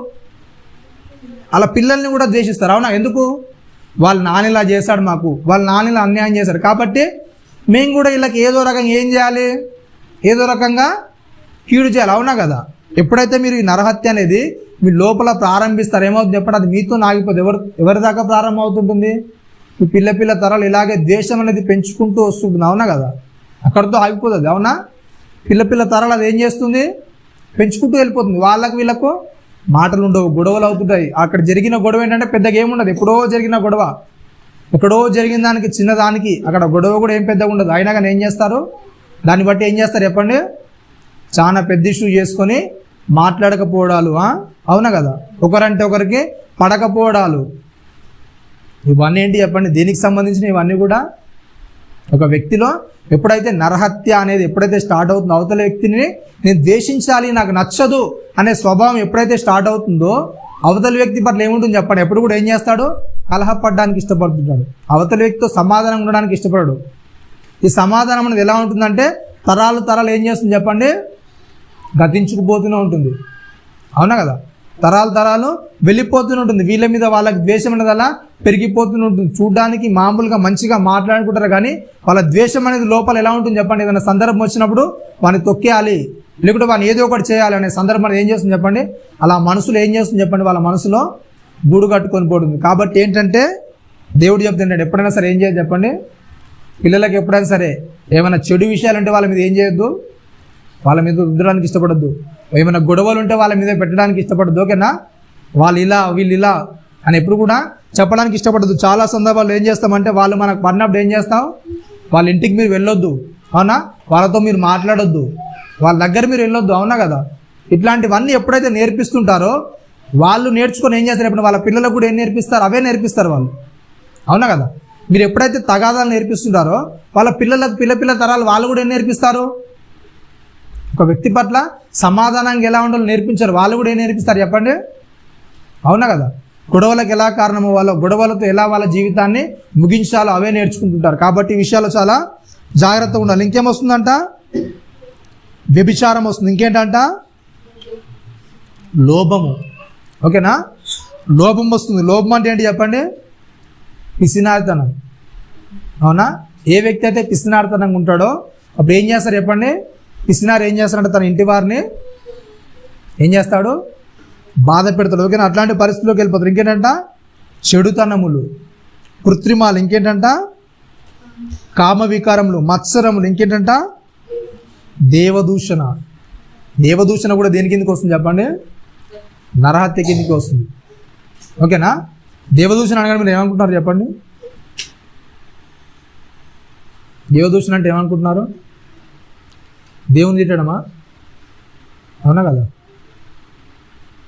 అలా పిల్లల్ని కూడా ద్వేషిస్తారు, అవునా? ఎందుకు? వాళ్ళ నాన్న ఇలా చేశాడు, మాకు వాళ్ళ నాన్న ఇలా అన్యాయం చేశాడు, కాబట్టి మేము కూడా వీళ్ళకి ఏదో రకంగా ఏం చేయాలి? ఏదో రకంగా కీడు చేయాలి, అవునా కదా? ఎప్పుడైతే మీరు ఈ నరహత్య అనేది మీ లోపల ప్రారంభిస్తారు, ఏమవుతుంది చెప్పండి? అది మీతో ఆగిపోతుంది. ఎవరి దాకా ప్రారంభం అవుతుంటుంది? మీ పిల్ల తరాలు ఇలాగే ద్వేషం అనేది పెంచుకుంటూ వస్తుంటుంది, అవునా కదా? అక్కడితో ఆగిపోతుంది, అవునా? పిల్ల తరాలు అది ఏం చేస్తుంది? పెంచుకుంటూ వెళ్ళిపోతుంది. వీళ్ళకు మాటలు ఉండవు, గొడవలు అవుతుంటాయి. అక్కడ జరిగిన గొడవ ఏంటంటే పెద్దగా ఏముండదు, ఎప్పుడో జరిగిన గొడవ, ఎక్కడో జరిగిన దానికి చిన్నదానికి అక్కడ గొడవ కూడా ఏం పెద్దగా ఉండదు. అయినా కానీ ఏం చేస్తారు? దాన్ని బట్టి ఏం చేస్తారు చెప్పండి? చాలా పెద్ద ఇష్యూ చేసుకొని మాట్లాడకపోవడాలు, అవునా కదా? ఒకరంటే ఒకరికి పడకపోవడాలు, ఇవన్నీ ఏంటి చెప్పండి? దీనికి సంబంధించిన ఇవన్నీ కూడా ఒక వ్యక్తిలో ఎప్పుడైతే నరహత్య అనేది ఎప్పుడైతే స్టార్ట్ అవుతుందో, అవతల వ్యక్తిని నేను ద్వేషించాలి, నాకు నచ్చదు అనే స్వభావం ఎప్పుడైతే స్టార్ట్ అవుతుందో అవతల వ్యక్తి పట్ల ఏముంటుంది చెప్పండి? ఎప్పుడు కూడా ఏం చేస్తాడు? కలహపడడానికి ఇష్టపడుతుంటాడు, అవతల వ్యక్తితో సమాధానం ఉండడానికి ఇష్టపడడు. ఈ సమాధానం అనేది ఎలా ఉంటుందంటే తరాలు ఏం చేస్తుంది చెప్పండి? గతించుకుపోతూనే ఉంటుంది, అవునా కదా? తరాలు వెళ్ళిపోతూనే ఉంటుంది. వీళ్ళ మీద వాళ్ళకి ద్వేషం అనేది అలా పెరిగిపోతూనే ఉంటుంది. చూడడానికి మామూలుగా మంచిగా మాట్లాడుకుంటారు, కానీ వాళ్ళ ద్వేషం అనేది లోపల ఎలా ఉంటుంది చెప్పండి? ఏదైనా సందర్భం వచ్చినప్పుడు వాడిని తొక్కేయాలి, లేకుంటే వాడిని ఏదో ఒకటి చేయాలి అనే సందర్భం ఏం చేస్తుంది చెప్పండి? అలా మనసులో ఏం చేస్తుంది చెప్పండి? వాళ్ళ మనసులో గూడు కట్టుకొని పోతుంది. కాబట్టి ఏంటంటే దేవుడు చెప్తుంటే ఎప్పుడైనా సరే ఏం చేయదు చెప్పండి? పిల్లలకి ఎప్పుడైనా సరే ఏమైనా చెడు విషయాలు ఉంటే వాళ్ళ మీద ఏం చేయొద్దు, వాళ్ళ మీద రుద్దడానికి ఇష్టపడద్దు. ఏమైనా గొడవలు ఉంటే వాళ్ళ మీద పెట్టడానికి ఇష్టపడద్దు, ఓకేనా? వీళ్ళు ఇలా అని ఎప్పుడు కూడా చెప్పడానికి ఇష్టపడద్దు. చాలా సందర్భాల్లో ఏం చేస్తామంటే వాళ్ళు మనకు పడినప్పుడు ఏం చేస్తాం? వాళ్ళ ఇంటికి మీరు వెళ్ళొద్దు, అవునా? వాళ్ళతో మీరు మాట్లాడొద్దు, వాళ్ళ దగ్గర మీరు వెళ్ళొద్దు, అవునా కదా? ఇట్లాంటివన్నీ ఎప్పుడైతే నేర్పిస్తుంటారో వాళ్ళు నేర్చుకొని ఏం చేస్తారు? ఇప్పుడు వాళ్ళ పిల్లలకు కూడా ఏం నేర్పిస్తారు? అవే నేర్పిస్తారు వాళ్ళు, అవునా కదా? మీరు ఎప్పుడైతే తగాదాలు నేర్పిస్తుంటారో వాళ్ళ పిల్లలకు పిల్ల తరాలు వాళ్ళు కూడా ఏం నేర్పిస్తారు? ఒక వ్యక్తి పట్ల సమాధానంగా ఎలా ఉండాలో నేర్పించారు, వాళ్ళు కూడా ఏం నేర్పిస్తారు చెప్పండి? అవునా కదా? గొడవలకు ఎలా కారణమో వాళ్ళ గొడవలతో ఎలా వాళ్ళ జీవితాన్ని ముగించాలో అవే నేర్చుకుంటుంటారు. కాబట్టి ఈ విషయాలు చాలా జాగ్రత్తగా ఉండాలి. ఇంకేమొస్తుందంట? వ్యభిచారం వస్తుంది. ఇంకేంటంట? లోభము, ఓకేనా? లోభం వస్తుంది. లోభం అంటే ఏంటి చెప్పండి? పిసినారితనం, అవునా? ఏ వ్యక్తి అయితే పిసినారితనంగా ఉంటాడో అప్పుడు ఏం చేస్తారు చెప్పండి? పిసినారు ఏం చేస్తాడంటే తన ఇంటి వారిని ఏం చేస్తాడు? బాధ పెడతాడు, ఓకేనా? అట్లాంటి పరిస్థితిలోకి వెళ్ళిపోతాడు. ఇంకేంటంట? చెడుతనములు, కృత్రిమాలు, ఇంకేంటంట? కామ వికారములు, మత్సరములు, ఇంకేంటంట? దేవదూషణ. దేవదూషణ కూడా దేని కిందకి వస్తుంది చెప్పండి? నరహత్య కిందకి వస్తుంది, ఓకేనా? దేవదూషణ అనగానే మీరు ఏమనుకుంటున్నారు చెప్పండి? దేవదూషణ అంటే ఏమనుకుంటున్నారు? దేవుని తిట్టడమా? అవునా కదా?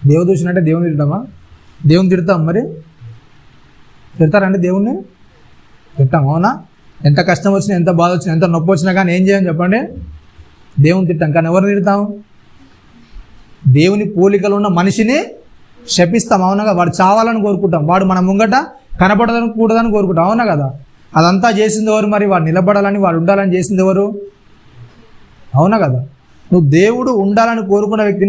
దేవదూషణ అంటే దేవుని తిట్టడమా? దేవుని తిడతాం, మరి తిడతారంటే దేవుణ్ణి తిట్టాం, అవునా? ఎంత కష్టం వచ్చినా, ఎంత బాధ వచ్చినా, ఎంత నొప్పి వచ్చినా కానీ ఏం చేయం చెప్పండి? దేవుని తిట్టాం. కానీ ఎవరిని తిడతాం? దేవుని పోలికలు ఉన్న మనిషిని శపిస్తాం, అవునా? వాడు చావాలని కోరుకుంటాం, వాడు మన ముంగట కనపడదని కూడదని కోరుకుంటాం, అవునా కదా? అదంతా చేసింది ఎవరు? మరి వాడు నిలబడాలని, వాడు ఉండాలని చేసింది ఎవరు? అవునా కదా? నువ్వు దేవుడు ఉండాలని కోరుకున్న వ్యక్తి,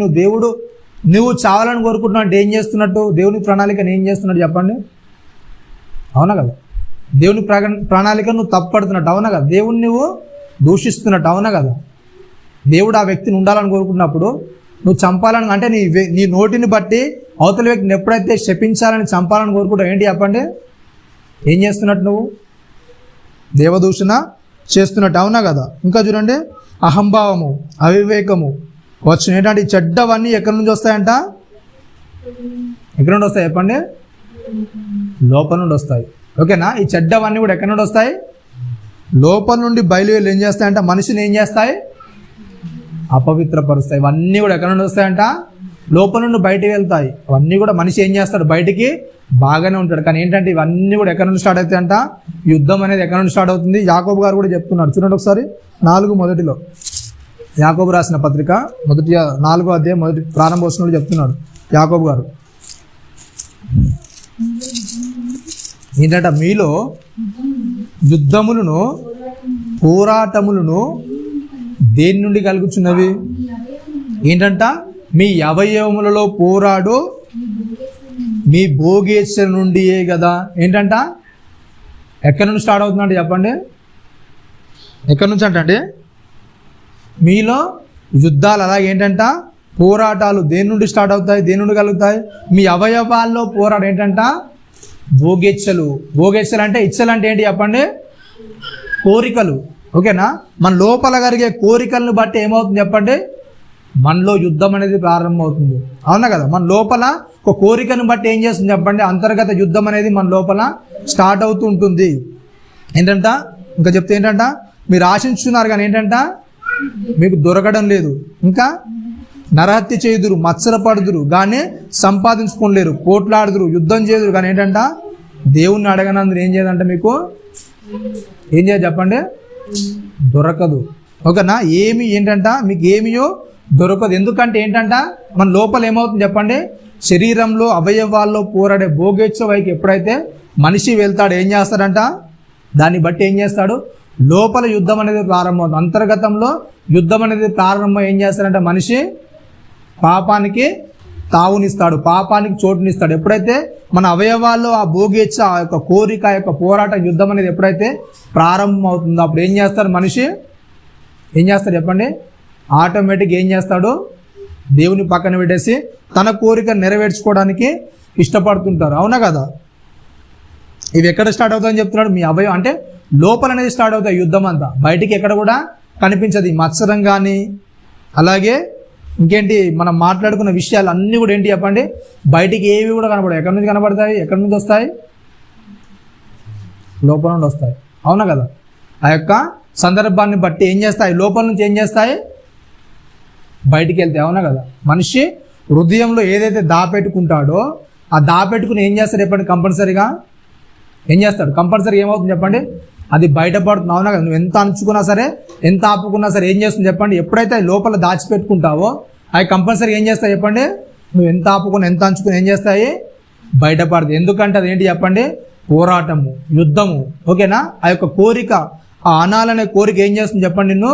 నువ్వు చావాలని కోరుకుంటున్నావు అంటే ఏం చేస్తున్నట్టు? దేవుని ప్రణాళికను ఏం చేస్తున్నట్టు చెప్పండి? అవునా కదా? దేవుని ప్రణాళిక నువ్వు తప్పుపడుతున్నట్టు, అవునా కదా? దేవుని నువ్వు దూషిస్తున్నట్టు, అవునా కదా? దేవుడు ఆ వ్యక్తిని ఉండాలని కోరుకున్నప్పుడు నువ్వు చంపాలని అంటే నీ నోటిని బట్టి అవతల వ్యక్తిని ఎప్పుడైతే శపించాలని చంపాలని కోరుకుంటావు ఏంటి చెప్పండి? ఏం చేస్తున్నట్టు? నువ్వు దేవదూషణ చేస్తున్నట్టు, అవునా కదా? ఇంకా చూడండి, అహంభావము, అవివేకము వచ్చిన ఏంటంటే ఈ చెడ్డవన్నీ ఎక్కడి నుంచి వస్తాయంట? ఎక్కడి నుండి వస్తాయి చెప్పండి? లోపల నుండి వస్తాయి, ఓకేనా? ఈ చెడ్డవన్నీ కూడా ఎక్కడి నుండి వస్తాయి? లోపల నుండి బయలువెళ్ళి ఏం చేస్తాయంట? మనిషిని ఏం చేస్తాయి? అపవిత్రపరుస్తాయి. ఇవన్నీ కూడా ఎక్కడి నుండి వస్తాయంట? లోపల నుండి బయటికి వెళ్తాయి. అవన్నీ కూడా మనిషి ఏం చేస్తాడు, బయటికి బాగానే ఉంటాడు. కానీ ఏంటంటే ఇవన్నీ కూడా ఎక్కడి నుండి స్టార్ట్ అవుతాయంట, యుద్ధం అనేది ఎక్కడి నుండి స్టార్ట్ అవుతుంది. యాకోబు గారు కూడా చెప్తున్నారు, చూడండి ఒకసారి 4:1 యాకోబు రాసిన పత్రిక 4వ అధ్యాయం మొదటి ప్రారంభోత్సవంలో చెప్తున్నాడు యాకోబు గారు. ఏంటంటే మీలో యుద్ధములను పోరాటములను దేని నుండి కలుగుచున్నవి? ఏంటంట, మీ అవయవములలో పోరాడు మీ భోగేచ్ఛ నుండియే కదా. ఏంటంట, ఎక్కడి నుండి స్టార్ట్ అవుతుందంటే చెప్పండి, ఎక్కడి నుంచి అంటే మీలో యుద్ధాలు, అలాగే ఏంటంట పోరాటాలు దేని నుండి స్టార్ట్ అవుతాయి, దేని నుండి కలుగుతాయి? మీ అవయవాల్లో పోరాటం ఏంటంట, భోగేచ్ఛలు. భోగేచ్ఛలు అంటే ఇచ్చలు అంటే ఏంటి చెప్పండి, కోరికలు. ఓకేనా, మన లోపల కలిగే కోరికలను బట్టి ఏమవుతుంది చెప్పండి, మనలో యుద్ధం అనేది ప్రారంభమవుతుంది. అవునా కదా, మన లోపల ఒక కోరికను బట్టి ఏం చేస్తుంది చెప్పండి, అంతర్గత యుద్ధం అనేది మన లోపల స్టార్ట్ అవుతూ ఉంటుంది. ఏంటంట, ఇంకా చెప్తే ఏంటంట, మీరు ఆశించున్నారు కానీ ఏంటంట మీకు దొరకడం లేదు. ఇంకా నరహత్య చేయుదురు, మత్సరపడుదురు కానీ సంపాదించుకోలేరు, పోట్లాడుదురు, యుద్ధం చేదురు కానీ ఏంటంట దేవుణ్ణి అడగనందుకు ఏం చేయదంట, మీకు ఏం చేయదు చెప్పండి, దొరకదు. ఓకేనా, ఏమి ఏంటంట మీకు ఏమియో దొరకదు. ఎందుకంటే ఏంటంట మన లోపల ఏమవుతుంది చెప్పండి, శరీరంలో అవయవాల్లో పోరాడే భోగేచ్ఛ వైపు ఎప్పుడైతే మనిషి వెళ్తాడు ఏం చేస్తాడంట, దాన్ని బట్టి ఏం చేస్తాడు, లోపల యుద్ధం అనేది ప్రారంభమవుతుంది. అంతర్గతంలో యుద్ధం అనేది ప్రారంభం ఏం చేస్తాడంటే మనిషి పాపానికి తావునిస్తాడు, పాపానికి చోటునిస్తాడు. ఎప్పుడైతే మన అవయవాల్లో ఆ భోగేచ్ఛ, ఆ యొక్క కోరిక, ఆ యొక్క పోరాటం, యుద్ధం అనేది ఎప్పుడైతే ప్రారంభం అవుతుందో అప్పుడు ఏం చేస్తాడు మనిషి, ఏం చేస్తాడు చెప్పండి, ఆటోమేటిక్ ఏం చేస్తాడు, దేవుని పక్కన పెట్టేసి తన కోరిక నెరవేర్చుకోవడానికి ఇష్టపడుతుంటారు. అవునా కదా, ఇవి ఎక్కడ స్టార్ట్ అవుతాయని చెప్తున్నాడు, మీ అవయవం అంటే లోపల అనేది స్టార్ట్ అవుతాయి యుద్ధం అంతా, బయటికి ఎక్కడ కూడా కనిపించదు. మత్సరం కానీ అలాగే ఇంకేంటి మనం మాట్లాడుకున్న విషయాలు అన్నీ కూడా ఏంటి చెప్పండి, బయటికి ఏవి కూడా కనపడవు. ఎక్కడి నుంచి కనపడతాయి, ఎక్కడి నుంచి వస్తాయి, లోపల నుండి వస్తాయి. అవునా కదా, ఆ యొక్క సందర్భాన్ని బట్టి ఏం చేస్తాయి, లోపల నుంచి ఏం చేస్తాయి, బయటికి వెళ్తాయి. అవునా కదా, మనిషి హృదయంలో ఏదైతే దాపెట్టుకుంటాడో ఆ దాపెట్టుకుని ఏం చేస్తాడు చెప్పండి, కంపల్సరీగా ఏం చేస్తాడు, కంపల్సరీగా ఏమవుతుంది చెప్పండి, అది బయటపడుతుంది. అవునా కదా, నువ్వు ఎంత అణుచుకున్నా సరే, ఎంత ఆపుకున్నా సరే ఏం చేస్తుంది చెప్పండి, ఎప్పుడైతే లోపల దాచిపెట్టుకుంటావో అవి కంపల్సరీ ఏం చేస్తాయి చెప్పండి, నువ్వు ఎంత ఆపుకుని ఎంత అంచుకుని ఏం చేస్తాయి, బయటపడదు. ఎందుకంటే అది ఏంటి చెప్పండి, పోరాటము, యుద్ధము. ఓకేనా, ఆ యొక్క కోరిక, ఆ అనాలనే కోరిక ఏం చేస్తుంది చెప్పండి, నిన్ను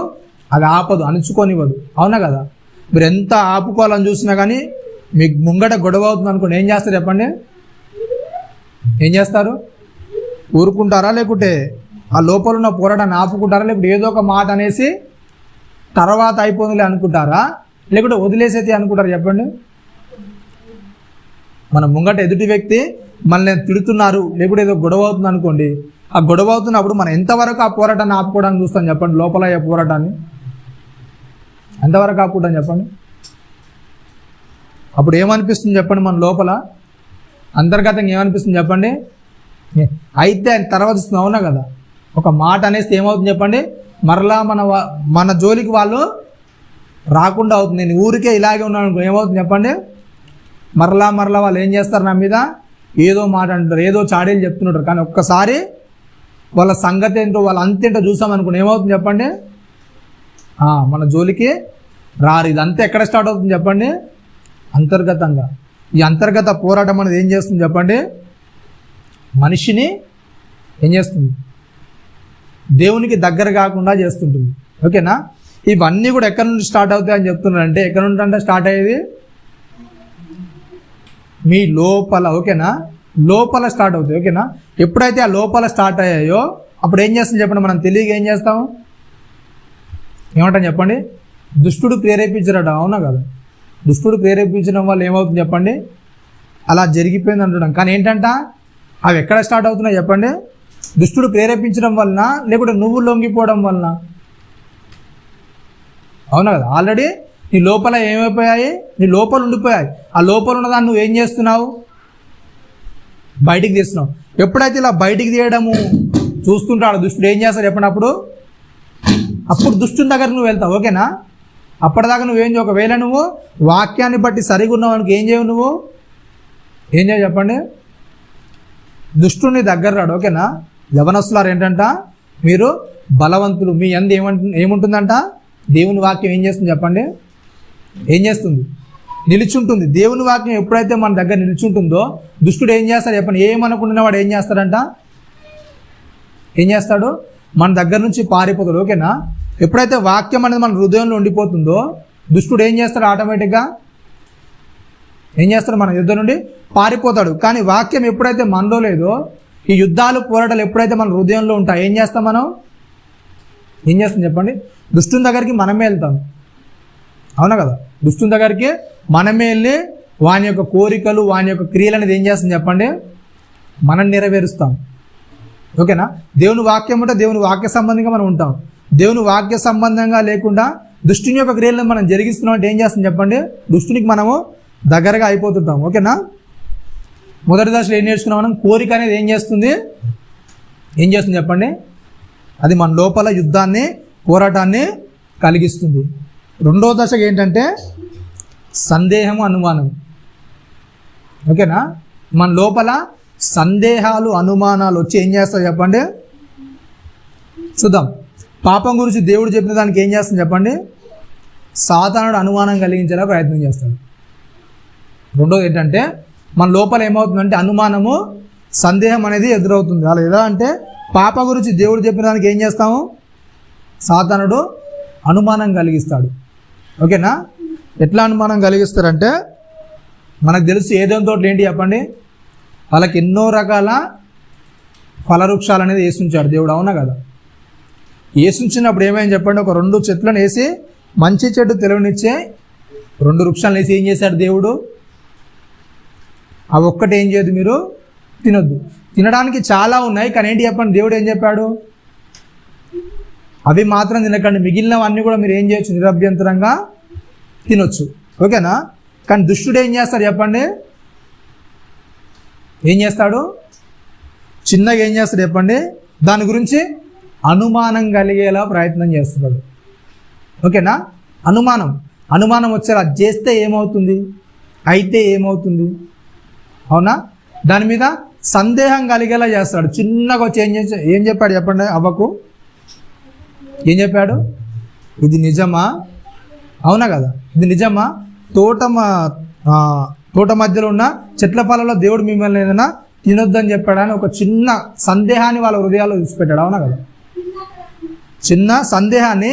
అది ఆపదు, అణుచుకొనివ్వదు. అవునా కదా, మీరు ఎంత ఆపుకోవాలని చూసినా కానీ మీకు ముంగట గొడవ అవుతుంది అనుకోండి, ఏం చేస్తారు చెప్పండి, ఏం చేస్తారు, ఊరుకుంటారా, లేకుంటే ఆ లోపల ఉన్న పోరాటాన్ని ఆపుకుంటారా, లేకుంటే ఏదో ఒక మాట అనేసి తర్వాత అయిపోతుందిలే అనుకుంటారా, లేకుంటే వదిలేసేది అనుకుంటారా చెప్పండి. మన ముంగట ఎదుటి వ్యక్తి మనల్ని తిడుతున్నారు, లేకుంటే ఏదో గొడవ అవుతుంది అనుకోండి, ఆ గొడవ అవుతున్నప్పుడు మనం ఎంతవరకు ఆ పోరాటాన్ని ఆపుకోవడానికి చూస్తాం చెప్పండి, లోపల అయ్యే పోరాటాన్ని ఎంతవరకు ఆపుకుంటాం చెప్పండి. అప్పుడు ఏమనిపిస్తుంది చెప్పండి, మన లోపల అంతర్గతంగా ఏమనిపిస్తుంది చెప్పండి, అయితే ఆయన తర్వాత ఇస్తుంది. అవునా కదా, ఒక మాట అనేస్తే ఏమవుతుంది చెప్పండి, మరలా మన జోలికి వాళ్ళు రాకుండా అవుతుంది. నేను ఊరికే ఇలాగే ఉన్నాను ఏమవుతుంది చెప్పండి, మరలా వాళ్ళు ఏం చేస్తారు, నా మీద ఏదో మాట అంటారు, ఏదో చాడీలు చెప్తుంటారు. కానీ ఒక్కసారి వాళ్ళ సంగతి ఏంటో, వాళ్ళ అంతేంటో చూసామనుకోండి ఏమవుతుంది చెప్పండి, మన జోలికి రారు. ఇదంతా ఎక్కడ స్టార్ట్ అవుతుంది చెప్పండి, అంతర్గతంగా. ఈ అంతర్గత పోరాటం అనేది ఏం చేస్తుంది చెప్పండి, మనిషిని ఏం చేస్తుంది, దేవునికి దగ్గర కాకుండా చేస్తుంటుంది. ఓకేనా, ఇవన్నీ కూడా ఎక్కడి నుండి స్టార్ట్ అవుతాయి అని చెప్తున్నారంటే, ఎక్కడి నుండి అంటే స్టార్ట్ అయ్యేది మీ లోపల. ఓకేనా, లోపల స్టార్ట్ అవుతాయి. ఓకేనా, ఎప్పుడైతే ఆ లోపల స్టార్ట్ అయ్యాయో అప్పుడు ఏం చేస్తుంది చెప్పండి, మనం తెలియక ఏం చేస్తాము, ఏమంటాం చెప్పండి, దుష్టుడు ప్రేరేపించడట. అవునా కదా, దుష్టుడు ప్రేరేపించడం వల్ల ఏమవుతుంది చెప్పండి, అలా జరిగిపోయింది అంటున్నాం. కానీ ఏంటంట అవి ఎక్కడ స్టార్ట్ అవుతున్నాయి చెప్పండి, దుష్టుడు ప్రేరేపించడం వలన, లేకుంటే నువ్వు లొంగిపోవడం వలన. అవునా కదా, ఆల్రెడీ నీ లోపల ఏమైపోయాయి, నీ లోపల ఉండిపోయాయి. ఆ లోపల ఉన్నదాన్ని నువ్వు ఏం చేస్తున్నావు, బయటికి తీస్తున్నావు. ఎప్పుడైతే ఇలా బయటికి తీయడము చూస్తుంటాడు దుష్టుడు, ఏం చేస్తాడు చెప్పండి, అప్పుడు దుష్టుని దగ్గర నువ్వు వెళ్తావు. ఓకేనా, అప్పటిదాకా నువ్వేం చేయవు. ఒకవేళ నువ్వు వాక్యాన్ని బట్టి సరిగా ఉన్నావు అనుకో, ఏం చేయవు నువ్వు? ఏం చేయవు చెప్పండి? దుష్టుని దగ్గర రాడు. ఓకేనా? యవనస్తులారు ఏంటంట, మీరు బలవంతులు, మీ యందు ఏముంటుందంట? దేవుని వాక్యం ఏం చేస్తుంది చెప్పండి? ఏం చేస్తుంది? నిలిచుంటుంది. దేవుని వాక్యం ఎప్పుడైతే మన దగ్గర నిలిచుంటుందో దుష్టుడు ఏం చేస్తాడు చెప్పండి? ఏమనుకుంటున్న వాడు ఏం చేస్తాడంట? ఏం చేస్తాడు? మన దగ్గర నుంచి పారిపోతాడు. ఓకేనా? ఎప్పుడైతే వాక్యం అనేది మన హృదయంలో ఉండిపోతుందో దుష్టుడు ఏం చేస్తాడు? ఆటోమేటిక్గా ఏం చేస్తాడు? మన యుద్ధం నుండి పారిపోతాడు. కానీ వాక్యం ఎప్పుడైతే మనలో లేదో, ఈ యుద్ధాలు పోరాటాలు ఎప్పుడైతే మన హృదయంలో ఉంటాయి, ఏం చేస్తాం మనం? ఏం చేస్తాం చెప్పండి? దుష్టుని దగ్గరికి మనమే వెళ్తాం. అవునా కదా? దుష్టుని దగ్గరికి మనమే వెళ్ళి వాని యొక్క కోరికలు, వాని యొక్క క్రియలు అనేది ఏం చేస్తాం చెప్పండి? మనం నెరవేరుస్తాం. ఓకేనా? దేవుని వాక్యం ఉంటే దేవుని వాక్య సంబంధంగా మనం ఉంటాం. దేవుని వాక్య సంబంధంగా లేకుండా దుష్టుని యొక్క క్రియలను మనం జరిగిస్తున్నాం అంటే ఏం చేస్తాం చెప్పండి? దుష్టునికి మనము దగ్గరగా అయిపోతుంటాం. ఓకేనా? మొదటి దశలో ఏం నేర్చుకున్నాం మనం? కోరిక అనేది ఏం చేస్తుంది? ఏం చేస్తుంది చెప్పండి? అది మన లోపల యుద్ధాన్ని, పోరాటాన్ని కలిగిస్తుంది. రెండవ దశగా ఏంటంటే సందేహము, అనుమానం. ఓకేనా? మన లోపల సందేహాలు, అనుమానాలు వచ్చి ఏం చేస్తాయి చెప్పండి? చూద్దాం. పాపం గురించి దేవుడు చెప్పిన దానికి ఏం చేస్తుంది చెప్పండి? సాతానుడు అనుమానం కలిగించేలా ప్రయత్నం చేస్తాడు. రెండోది ఏంటంటే మన లోపల ఏమవుతుందంటే అనుమానము, సందేహం అనేది ఎదురవుతుంది. అలా ఎలా అంటే పాప గురించి దేవుడు చెప్పిన దానికి ఏం చేస్తాము? సాతానుడు అనుమానం కలిగిస్తాడు. ఓకేనా? ఎట్లా అనుమానం కలిగిస్తారంటే మనకు తెలుసు ఏదైనా తోటలు ఏంటి చెప్పండి? వాళ్ళకి ఎన్నో రకాల ఫలవృక్షాలు అనేది వేసుంచాడు దేవుడు. అవునా కదా? వేసుంచినప్పుడు ఏమైంది చెప్పండి? ఒక 2 చెట్లను వేసి మంచి చెట్టు తెలివనిచ్చే 2 వృక్షాలను వేసి ఏం చేశాడు దేవుడు? అవి ఒక్కటి ఏం చేయదు, మీరు తినొద్దు. తినడానికి చాలా ఉన్నాయి, కానీ ఏంటి చెప్పండి? దేవుడు ఏం చెప్పాడు? అవి మాత్రం తినకండి, మిగిలినవన్నీ కూడా మీరు ఏం చేయొచ్చు? నిరభ్యంతరంగా తినొచ్చు. ఓకేనా? కానీ దుష్టుడు ఏం చేస్తాడు చెప్పండి? ఏం చేస్తాడు? చిన్నగా ఏం చేస్తాడు చెప్పండి? దాని గురించి అనుమానం కలిగేలా ప్రయత్నం చేస్తున్నాడు. ఓకేనా? అనుమానం వచ్చేలా చేస్తే ఏమవుతుంది, అయితే ఏమవుతుంది? అవునా? దాని మీద సందేహం కలిగేలా చేస్తాడు. చిన్నగా వచ్చి ఏం చెప్పాడు చెప్పండి? అవ్వకు ఏం చెప్పాడు? ఇది నిజమా? అవునా కదా? ఇది నిజమా? తోట మధ్యలో ఉన్న చెట్ల ఫలంలో దేవుడు మిమ్మల్ని ఏదైనా తినొద్దని చెప్పాడని ఒక చిన్న సందేహాన్ని వాళ్ళ హృదయాల్లో విడిచిపెట్టాడు. అవునా కదా? చిన్న సందేహాన్ని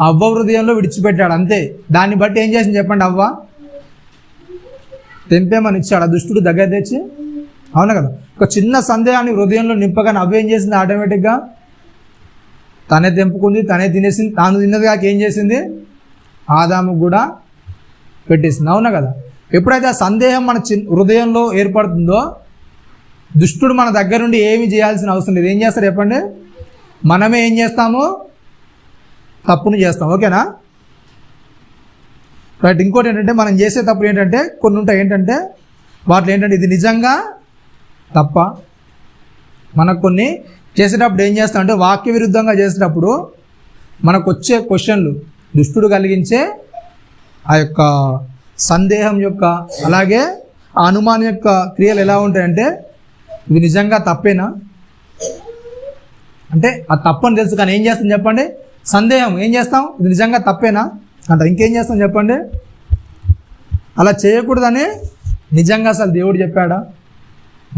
అవ్వ హృదయంలో విడిచిపెట్టాడు, అంతే. దాన్ని బట్టి ఏం చేసింది చెప్పండి? అవ్వ తెంపేమని ఇచ్చాడు ఆ దుష్టుడు దగ్గర తెచ్చి. అవునా కదా? ఒక చిన్న సందేహాన్ని హృదయంలో నింపగానే అవ్వ ఏం చేసింది? ఆటోమేటిక్గా తనే తెంపుకుంది, తనే తినేసింది. తాను తిన్నది కాక ఏం చేసింది? ఆదాముకు కూడా పెట్టేసింది. అవునా కదా? ఎప్పుడైతే ఆ సందేహం మన హృదయంలో ఏర్పడుతుందో దుష్టుడు మన దగ్గర నుండి ఏమి చేయాల్సిన అవసరం లేదు. ఏం చేస్తారు చెప్పండి? మనమే ఏం చేస్తాము? తప్పును చేస్తాం. ఓకేనా? రైట్. ఇంకోటి ఏంటంటే మనం చేసే తప్పులు ఏంటంటే కొన్ని ఉంటాయి. ఏంటంటే వాటిలో ఏంటంటే ఇది నిజంగా తప్ప. మనకు కొన్ని చేసేటప్పుడు ఏం చేస్తామంటే వాక్య విరుద్ధంగా చేసేటప్పుడు మనకు వచ్చే క్వశ్చన్లు, దుష్టుడు కలిగించే ఆ యొక్క సందేహం యొక్క, అలాగే ఆ అనుమానం యొక్క క్రియలు ఎలా ఉంటాయంటే ఇది నిజంగా తప్పేనా అంటే ఆ తప్పని తెలుసు, కానీ ఏం చేస్తాం చెప్పండి? సందేహం. ఏం చేస్తాం? ఇది నిజంగా తప్పేనా అంటే ఇంకేం చేస్తాం చెప్పండి? అలా చేయకూడదని నిజంగా అసలు దేవుడు చెప్పాడా?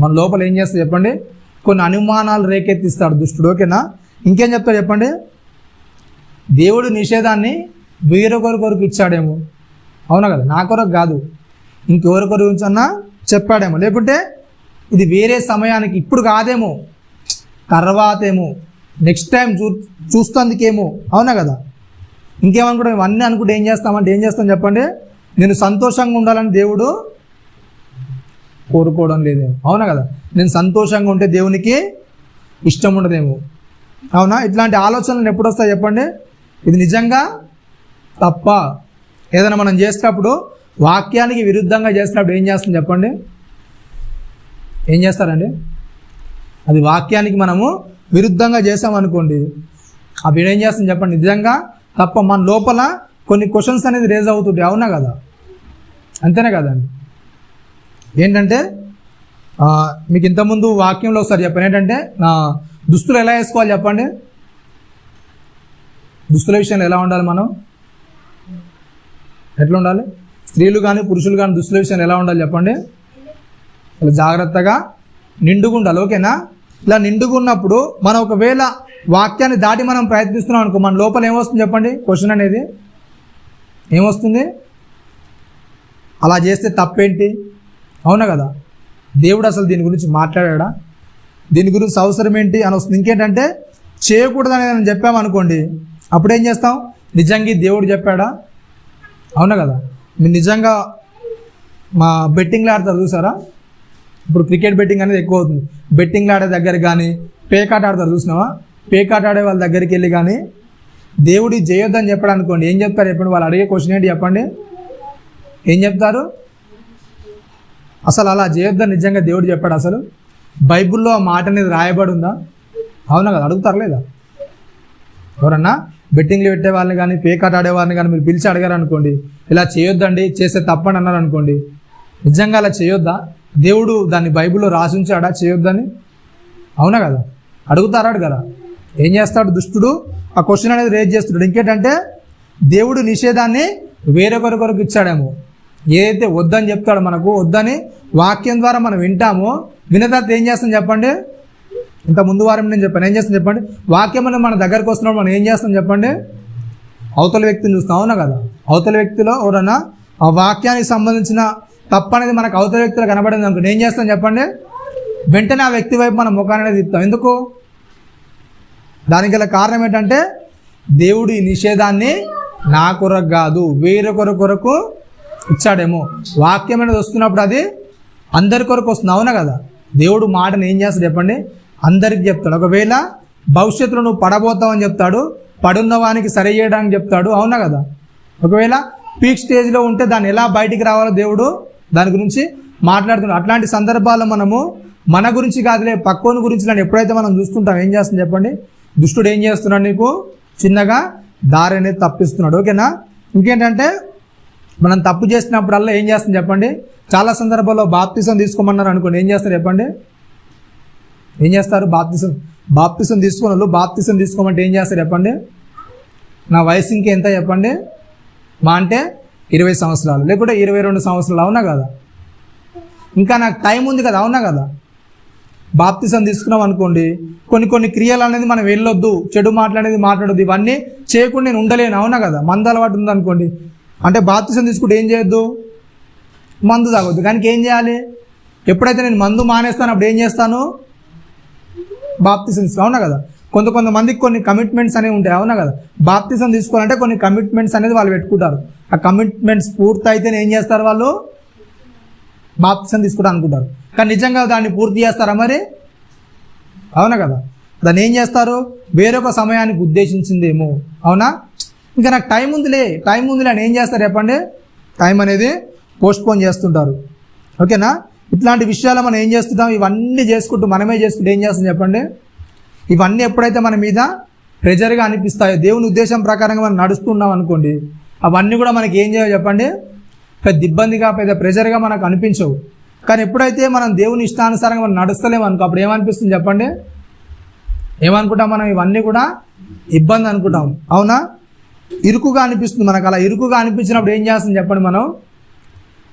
మన లోపల ఏం చేస్తా చెప్పండి? కొన్ని అనుమానాలు రేకెత్తిస్తాడు దుష్టుడు. ఓకేనా? ఇంకేం చెప్తాడు చెప్పండి? దేవుడు నిషేధాన్ని వేరొకరి కొరకు ఇచ్చాడేమో. అవునా కదా? నా కొరకు కాదు, ఇంకెవరి కొరకు గురించన్నా చెప్పాడేమో. లేకుంటే ఇది వేరే సమయానికి, ఇప్పుడు కాదేమో, తర్వాతేమో, నెక్స్ట్ టైం చూస్తందుకేమో. అవునా కదా? ఇంకేమనుకుంటే ఇవన్నీ అనుకుంటే ఏం చేస్తామంటే ఏం చేస్తాం చెప్పండి? నేను సంతోషంగా ఉండాలని దేవుడు కోరుకోవడం లేదేమో. అవునా కదా? నేను సంతోషంగా ఉంటే దేవునికి ఇష్టం ఉండదేమో. అవునా? ఇట్లాంటి ఆలోచనలు ఎప్పుడు వస్తాయి చెప్పండి? ఇది నిజంగా తప్ప. ఏదైనా మనం చేసేటప్పుడు వాక్యానికి విరుద్ధంగా చేసినప్పుడు ఏం చేస్తాం చెప్పండి? ఏం చేస్తారండి? అది వాక్యానికి మనము విరుద్ధంగా చేసామనుకోండి, అప్పుడు ఏం చేస్తాం చెప్పండి? నిజంగా తప్ప. మన లోపల కొన్ని క్వశ్చన్స్ అనేది రేజ్ అవుతుంటాయి, అవునా కదా? అంతేనే కదండి. ఏంటంటే మీకు ఇంతకుముందు వాక్యంలో ఒకసారి చెప్పాను, ఏంటంటే దుస్తులు ఎలా వేసుకోవాలి చెప్పండి. దుస్తుల విషయంలో ఎలా ఉండాలి మనం? ఎట్లా ఉండాలి? స్త్రీలు కానీ పురుషులు కానీ దుస్తుల విషయంలో ఎలా ఉండాలి చెప్పండి? ఇలా జాగ్రత్తగా నిండుగా ఉండాలి, ఓకేనా? ఇలా నిండుగా ఉన్నప్పుడు మనం ఒకవేళ వాక్యాన్ని దాటి మనం ప్రయత్నిస్తున్నాం అనుకో, మన లోపల ఏమొస్తుంది చెప్పండి? క్వశ్చన్ అనేది ఏమొస్తుంది? అలా చేస్తే తప్పేంటి? అవునా కదా? దేవుడు అసలు దీని గురించి మాట్లాడా? దీని గురించి అవసరం ఏంటి అని వస్తుంది. ఇంకేంటంటే చేయకూడదు అనేది మనం చెప్పామనుకోండి, అప్పుడేం చేస్తాం? నిజంగా దేవుడు చెప్పాడా? అవునా కదా? మీరు నిజంగా మా బెట్టింగ్లు ఆడతారు చూసారా? ఇప్పుడు క్రికెట్ బెట్టింగ్ అనేది ఎక్కువ అవుతుంది. బెట్టింగ్లు ఆడే దగ్గర కానీ పేకాట ఆడతారు చూసినావా? పేకాట ఆడే వాళ్ళ దగ్గరికి వెళ్ళి కానీ దేవుడి చేయొద్దని చెప్పాడు అనుకోండి, ఏం చెప్తారు చెప్పండి? వాళ్ళు అడిగే క్వశ్చన్ ఏంటి చెప్పండి? ఏం చెప్తారు? అసలు అలా చేయొద్దని నిజంగా దేవుడు చెప్పాడు? అసలు బైబిల్లో ఆ మాట అనేది రాయబడి ఉందా? అవునా కదా? అడుగుతారు లేదా? ఎవరన్నా బెట్టింగ్లు పెట్టే వాళ్ళని కానీ పేకాట ఆడేవారిని కానీ మీరు పిలిచి అడిగారు అనుకోండి, ఇలా చేయొద్దండి, చేస్తే తప్పని అన్నారు అనుకోండి, నిజంగా అలా చేయొద్దా? దేవుడు దాన్ని బైబిల్లో రాసి ఉంచాడా చేయొద్దని? అవునా కదా? అడుగుతారాడు కదా? ఏం చేస్తాడు దుష్టుడు? ఆ క్వశ్చన్ అనేది రేజ్ చేస్తున్నాడు. ఇంకేంటంటే దేవుడు నిషేధాన్ని వేరొకరి కొరకు ఇచ్చాడేమో. ఏదైతే వద్దని చెప్తాడో మనకు, వద్దని వాక్యం ద్వారా మనం వింటామో, విన్న తర్వాత ఏం చేస్తాం చెప్పండి? ఇంత ముందు వారం నేను చెప్పాను, ఏం చేస్తాం చెప్పండి? వాక్యం అనేది మన దగ్గరకు వస్తున్నప్పుడు మనం ఏం చేస్తాం చెప్పండి? అవతల వ్యక్తిని చూస్తాం, అవునా కదా? అవతల వ్యక్తిలో ఎవరన్నా ఆ వాక్యానికి సంబంధించిన తప్పు అనేది మనకు అవతల వ్యక్తిలో కనబడింది అనుకోండి, ఏం చేస్తాం చెప్పండి? వెంటనే ఆ వ్యక్తి వైపు మనం ముఖాన్ని అనేది తిప్పుతాం. ఎందుకు? దానికి గల కారణం ఏంటంటే దేవుడు ఈ నిషేధాన్ని నా కొరకు కాదు వేరొకరి కొరకు ఇచ్చాడేమో. వాక్యం అనేది వస్తున్నప్పుడు అది అందరి కొరకు వస్తుంది, అవునా కదా? దేవుడు మాటను ఏం చేస్తాడు చెప్పండి? అందరికి చెప్తాడు. ఒకవేళ భవిష్యత్తులో నువ్వు పడబోతావని చెప్తాడు, పడున్న వానికి సరి చేయడానికి చెప్తాడు, అవునా కదా? ఒకవేళ పీక్ స్టేజ్లో ఉంటే దాన్ని ఎలా బయటికి రావాలో దేవుడు దాని గురించి మాట్లాడుతున్నాడు. అట్లాంటి సందర్భాల్లో మనము మన గురించి కాదులే పక్కోని గురించి నన్ను ఎప్పుడైతే మనం చూస్తుంటాం, ఏం చేస్తుంది చెప్పండి? దుష్టుడు ఏం చేస్తున్నాడు? నీకు చిన్నగా దారి అనేది తప్పిస్తున్నాడు, ఓకేనా? ఇంకేంటంటే మనం తప్పు చేసినప్పుడల్లా ఏం చేస్తుంది చెప్పండి? చాలా సందర్భాల్లో బాప్తిసం తీసుకోమన్నారు అనుకోండి, ఏం చేస్తారు చెప్పండి? ఏం చేస్తారు? బాప్తిసం తీసుకున్న వాళ్ళు బాప్తిసం తీసుకోమంటే ఏం చేస్తారు చెప్పండి? నా వయసు ఇంకెంత చెప్పండి? మా అంటే 20 సంవత్సరాలు లేకుంటే 22 సంవత్సరాలు, అవునా కదా? ఇంకా నాకు టైం ఉంది కదా, అవునా కదా? బాప్తిసం తీసుకున్నాం అనుకోండి, కొన్ని క్రియలు అనేది మనం వెళ్ళొద్దు, చెడు మాట్లాడేది మాట్లాడొద్దు, ఇవన్నీ చేయకుండా నేను ఉండలేను, అవునా కదా? మందు అలవాటు ఉందనుకోండి, అంటే బాప్తిసం తీసుకుంటే ఏం చేయొద్దు? మందు తాగొద్దు. కానీ ఏం చేయాలి? ఎప్పుడైతే నేను మందు మానేస్తాను అప్పుడు ఏం చేస్తాను? బాప్తిసం తీసుకో, అవునా కదా? కొంతమందికి కొన్ని కమిట్మెంట్స్ అనేవి ఉంటాయి, అవునా కదా? బాప్తిసం తీసుకోవాలంటే కొన్ని కమిట్మెంట్స్ అనేది వాళ్ళు పెట్టుకుంటారు. ఆ కమిట్మెంట్స్ పూర్తయితేనే ఏం చేస్తారు? వాళ్ళు బాప్తిసం తీసుకుంటా అనుకుంటారు. కానీ నిజంగా దాన్ని పూర్తి చేస్తారా మరి? అవునా కదా? దాన్ని ఏం చేస్తారు? వేరొక సమయానికి ఉద్దేశించిందేమో, అవునా? ఇంకా నాకు టైం ఉందిలే అని ఏం చేస్తారు చెప్పండి? టైం అనేది పోస్ట్పోన్ చేస్తుంటారు, ఓకేనా? ఇట్లాంటి విషయాలు మనం ఏం చేస్తుంటాం? ఇవన్నీ మనమే చేసుకుంటూ ఏం చేస్తాం చెప్పండి? ఇవన్నీ ఎప్పుడైతే మన మీద ప్రెజర్గా అనిపిస్తాయో, దేవుని ఉద్దేశం ప్రకారంగా మనం నడుస్తున్నాం అనుకోండి, అవన్నీ కూడా మనకి ఏం చేయాలి చెప్పండి? పెద్ద ఇబ్బందిగా పెద్ద ప్రెజర్గా మనకు అనిపించవు. కానీ ఎప్పుడైతే మనం దేవుని ఇష్టానుసారంగా మనం నడుస్తలేము అనుకో, అప్పుడు ఏమనిపిస్తుంది చెప్పండి? ఏమనుకుంటాం మనం? ఇవన్నీ కూడా ఇబ్బంది అనుకుంటాం, అవునా? ఇరుకుగా అనిపిస్తుంది మనకు. అలా ఇరుకుగా అనిపించినప్పుడు ఏం చేస్తుంది చెప్పండి? మనం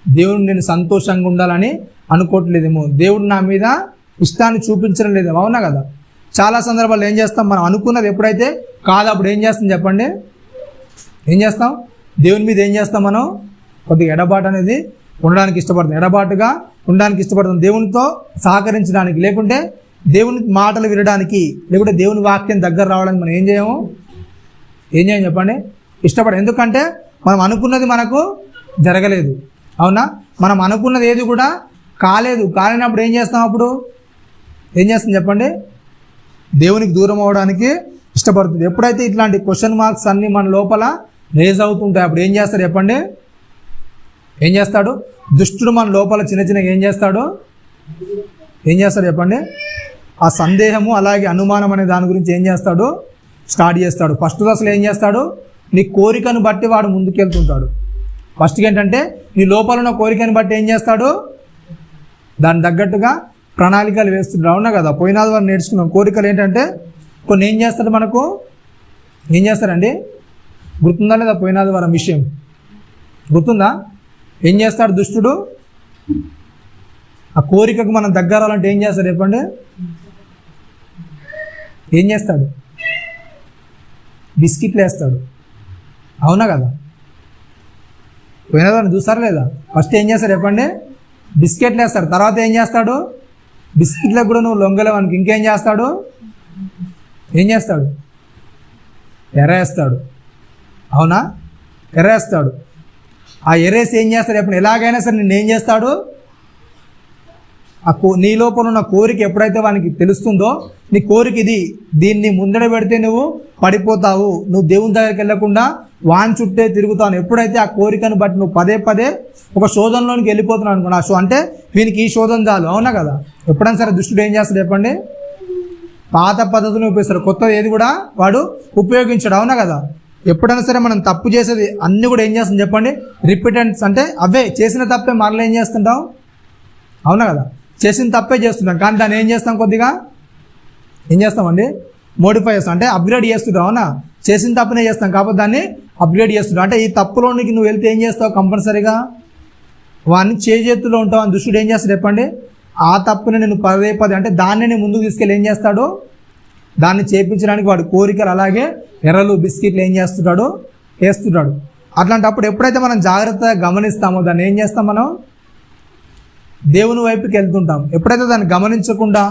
దేవుడు నేను సంతోషంగా ఉండాలని అనుకోవట్లేదేమో, దేవుడు నా మీద ఇష్టాన్ని చూపించడం లేదేమో, అవునా కదా? చాలా సందర్భాల్లో ఏం చేస్తాం? మనం అనుకున్నది ఎప్పుడైతే కాదు అప్పుడు ఏం చేస్తాం చెప్పండి? ఏం చేస్తాం? దేవుని మీద ఏం చేస్తాం? మనం కొద్దిగా ఎడబాటు అనేది ఉండడానికి ఇష్టపడతాం, ఎడబాటుగా ఉండడానికి ఇష్టపడతాం, దేవునితో సహకరించడానికి, లేకుంటే దేవుని మాటలు వినడానికి, లేకుంటే దేవుని వాక్యం దగ్గర రావడానికి మనం ఏం చేయం చెప్పండి? ఇష్టపడం. ఎందుకంటే మనం అనుకున్నది మనకు జరగలేదు, అవునా? మనం అనుకున్నది ఏది కూడా కాలేనప్పుడు ఏం చేస్తాం? అప్పుడు ఏం చేస్తాం చెప్పండి? దేవునికి దూరం అవడానికి ఇష్టపడుతుంది. ఎప్పుడైతే ఇట్లాంటి క్వశ్చన్ మార్క్స్ అన్నీ మన లోపల రేజ్ అవుతుంటాయి అప్పుడు ఏం చేస్తారు చెప్పండి? ఏం చేస్తాడు? దుష్టుడు మన లోపల చిన్నగా ఏం చేస్తాడు చెప్పండి? ఆ సందేహము అలాగే అనుమానం అనే దాని గురించి ఏం చేస్తాడు? స్టార్ట్ చేస్తాడు. ఫస్ట్ దశలో ఏం చేస్తాడు? నీ కోరికను బట్టి వాడు ముందుకెళ్తుంటాడు. ఫస్ట్గా ఏంటంటే నీ లోపల ఉన్న కోరికను బట్టి ఏం చేస్తాడు, దాని తగ్గట్టుగా ప్రణాళికలు వేస్తుంటాడు. అవునా కదా, పోయినాది వారు నేర్చుకున్నాం. కోరికలు ఏంటంటే కొన్ని ఏం చేస్తాడు, మనకు ఏం చేస్తారండి, గుర్తుందా లేదా పోయినాది వారం విషయం గుర్తుందా? ఏం చేస్తాడు దుష్టుడు, ఆ కోరికకు మనం దగ్గర రావాలంటే ఏం చేస్తాడు చెప్పండి, ఏం చేస్తాడు, బిస్కెట్లు వేస్తాడు. అవునా కదా, పోయినదాన్ని చూసారా లేదా? ఫస్ట్ ఏం చేస్తాడు చెప్పండి, బిస్కెట్లు వేస్తాడు. తర్వాత ఏం చేస్తాడు, బిస్కెట్లకు కూడా నువ్వు లొంగలేవనికి ఇంకేం చేస్తాడు, ఏం చేస్తాడు, ఎర్రేస్తాడు. అవునా, ఎర్రేస్తాడు. ఆ ఎర్రేసి ఏం చేస్తాడు చెప్పండి, ఎలాగైనా సరే నిన్ను ఏం చేస్తాడు, నీ లోపల ఉన్న కోరిక ఎప్పుడైతే వానికి తెలుస్తుందో, నీ కోరిక ఇది, దీన్ని ముందడ పెడితే నువ్వు పడిపోతావు, నువ్వు దేవుని దగ్గరికి వెళ్ళకుండా వాని చుట్టే తిరుగుతావు. ఎప్పుడైతే ఆ కోరికను బట్టి నువ్వు పదే పదే ఒక శోధనలోనికి వెళ్ళిపోతున్నావు అనుకోండి, ఆ అంటే వీనికి ఈ శోధన చాలు. అవునా కదా, ఎప్పుడైనా సరే దుష్టుడు ఏం చేస్తాడు చెప్పండి, పాత పద్ధతిని ఉపయోగిస్తాడు, కొత్తది ఏది కూడా వాడు ఉపయోగించాడు. అవునా కదా, ఎప్పుడైనా సరే మనం తప్పు చేసేది అన్నీ కూడా ఏం చేస్తాం చెప్పండి, రిపీటెన్స్ అంటే అవే చేసిన తప్పే మరలా ఏం చేస్తుంటాం. అవునా కదా, చేసిన తప్పే చేస్తుంటాం, కానీ దాన్ని ఏం చేస్తాం, కొద్దిగా ఏం చేస్తామండి, మోడిఫై చేస్తాం, అంటే అప్గ్రేడ్ చేస్తుంటాం. అవునా, చేసిన తప్పునే చేస్తాం కాబట్టి దాన్ని అప్గ్రేడ్ చేస్తుంటాం. అంటే ఈ తప్పులోనికి నువ్వు వెళ్తే ఏం చేస్తావు, కంపల్సరీగా వాడిని చేతుల్లో ఉంటావు. అని దుష్టుడు ఏం చేస్తాడు చెప్పండి, ఆ తప్పుని నేను పదే పదే అంటే దాన్ని నేను ముందుకు తీసుకెళ్ళి ఏం చేస్తాడు, దాన్ని చేయించడానికి వాడు కోరికలు అలాగే ఎర్రలు బిస్కెట్లు ఏం చేస్తుంటాడు, వేస్తుంటాడు. అట్లాంటప్పుడు ఎప్పుడైతే మనం జాగ్రత్తగా గమనిస్తామో దాన్ని ఏం చేస్తాం, మనం దేవుని వైపుకి వెళ్తుంటాం. ఎప్పుడైతే దాన్ని గమనించకుండా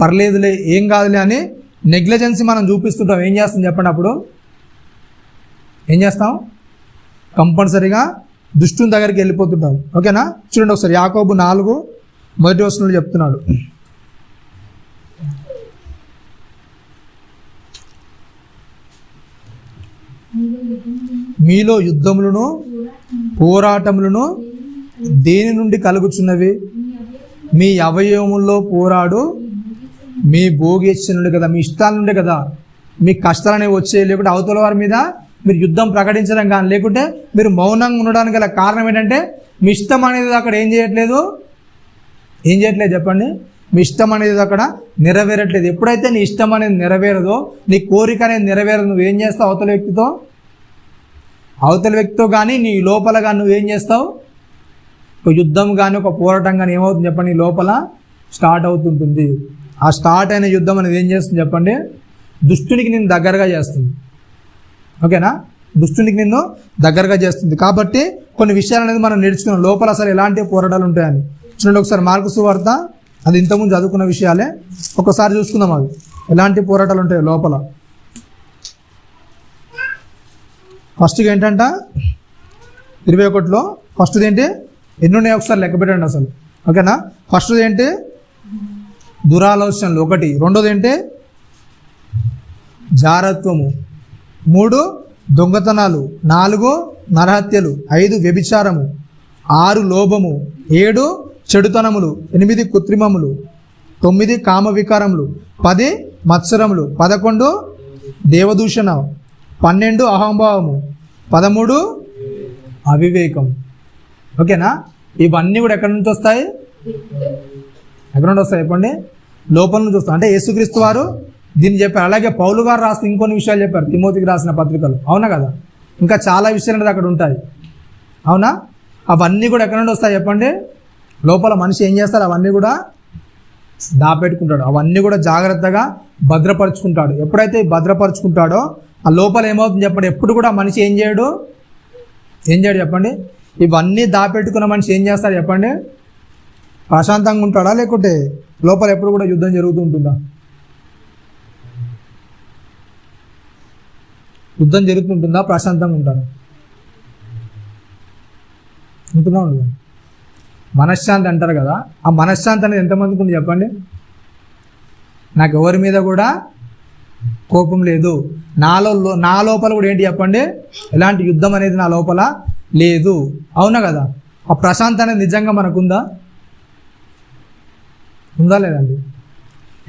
పర్లేదులే ఏం కాదులే అని నెగ్లిజెన్సీ మనం చూపిస్తుంటాం, ఏం చేస్తాం చెప్పండి, అప్పుడు ఏం చేస్తాం, కంపల్సరీగా దుష్టుని దగ్గరికి వెళ్ళిపోతుంటాం. ఓకేనా, చూడండి ఒకసారి యాకోబు 4:1 చెప్తున్నాడు, మీలో యుద్ధములను పోరాటములను దేని నుండి కలుగుచున్నవి, మీ అవయవముల్లో పోరాడు మీ భోగేచ్ఛ నుండి కదా, మీ ఇష్టాల నుండి కదా మీ కష్టాలు అనేవి వచ్చే, లేకుంటే అవతల వారి మీద మీరు యుద్ధం ప్రకటించడం కానీ, లేకుంటే మీరు మౌనంగా ఉండడానికి గల కారణం ఏంటంటే మీ ఇష్టం అనేది అక్కడ ఏం చేయట్లేదు చెప్పండి, మీ ఇష్టం అనేది అక్కడ నెరవేరట్లేదు. ఎప్పుడైతే నీ ఇష్టం అనేది నెరవేరదో, నీ కోరిక అనేది నెరవేరదు, నువ్వేం చేస్తావు, అవతల వ్యక్తితో కానీ నీ లోపల కానీ నువ్వేం చేస్తావు, ఒక యుద్ధం కానీ ఒక పోరాటం కానీ ఏమవుతుంది చెప్పండి, నీ లోపల స్టార్ట్ అవుతుంటుంది. ఆ స్టార్ట్ అయిన యుద్ధం అనేది ఏం చేస్తుంది చెప్పండి, దుష్టునికి నిన్ను దగ్గరగా చేస్తుంది. ఓకేనా, దుష్టునికి నిన్ను దగ్గరగా చేస్తుంది. కాబట్టి కొన్ని విషయాలు అనేది మనం నేర్చుకున్నాం, లోపల అసలు ఎలాంటి పోరాటాలు ఉంటాయని. చూడండి ఒకసారి మార్కు సువార్త, అది ఇంతకుముందు చదువుకున్న విషయాలే, ఒకసారి చూసుకుందాం అవి ఎలాంటి పోరాటాలు ఉంటాయి లోపల. ఫస్ట్గా ఏంటంట 21లో, ఫస్ట్ది ఏంటి, ఎన్ని ఉన్నాయి ఒకసారి లెక్క పెట్టండి అసలు. ఓకేనా, ఫస్ట్ది ఏంటి, దురాలోచనలు 1, రెండోది ఏంటి, జారత్వము, 3 దొంగతనాలు, 4 నరహత్యలు, 5 వ్యభిచారము, 6 లోభము, 7 చెడుతనములు, 8 కృత్రిమములు, 9 కామ వికారములు, 10 మత్సరములు, 11 దేవదూషణ, 12 అహంభావము, 13 అవివేకం. ఓకేనా, ఇవన్నీ కూడా ఎక్కడి నుంచి వస్తాయి, ఎక్కడ నుండి వస్తాయి చెప్పండి, లోపల నుంచి వస్తాయి. అంటే యేసుక్రీస్తు వారు దీన్ని చెప్పారు. అలాగే పౌలు గారు రాసిన ఇంకొన్ని విషయాలు చెప్పారు తిమోతికి రాసిన పత్రికలు. అవునా కదా, ఇంకా చాలా విషయాలు అనేది అక్కడ ఉంటాయి. అవునా, అవన్నీ కూడా ఎక్కడ నుండి వస్తాయి చెప్పండి, లోపల మనిషి ఏం చేస్తారు, అవన్నీ కూడా దాపెట్టుకుంటాడు, అవన్నీ కూడా జాగ్రత్తగా భద్రపరుచుకుంటాడు. ఎప్పుడైతే భద్రపరుచుకుంటాడో ఆ లోపల ఏమవుతుంది చెప్పండి, ఎప్పుడు కూడా మనిషి ఏం చేయడు చెప్పండి, ఇవన్నీ దాపెట్టుకున్న మనిషి ఏం చేస్తాడు చెప్పండి, ప్రశాంతంగా ఉంటాడా, లేకుంటే లోపల ఎప్పుడు కూడా యుద్ధం జరుగుతూ ఉంటుందా, యుద్ధం జరుగుతుంటుందా, ప్రశాంతంగా ఉంటాడు ఉంటున్నా ఉండదు. మనశ్శాంతి అంటారు కదా, ఆ మనశ్శాంతి అనేది ఎంతమందికి ఉంది చెప్పండి, నాకు ఎవరి మీద కూడా కోపం లేదు, నా లోపల కూడా ఏంటి చెప్పండి, ఎలాంటి యుద్ధం అనేది నా లోపల లేదు. అవునా కదా, ఆ ప్రశాంతి అనేది నిజంగా మనకుందా లేదండి?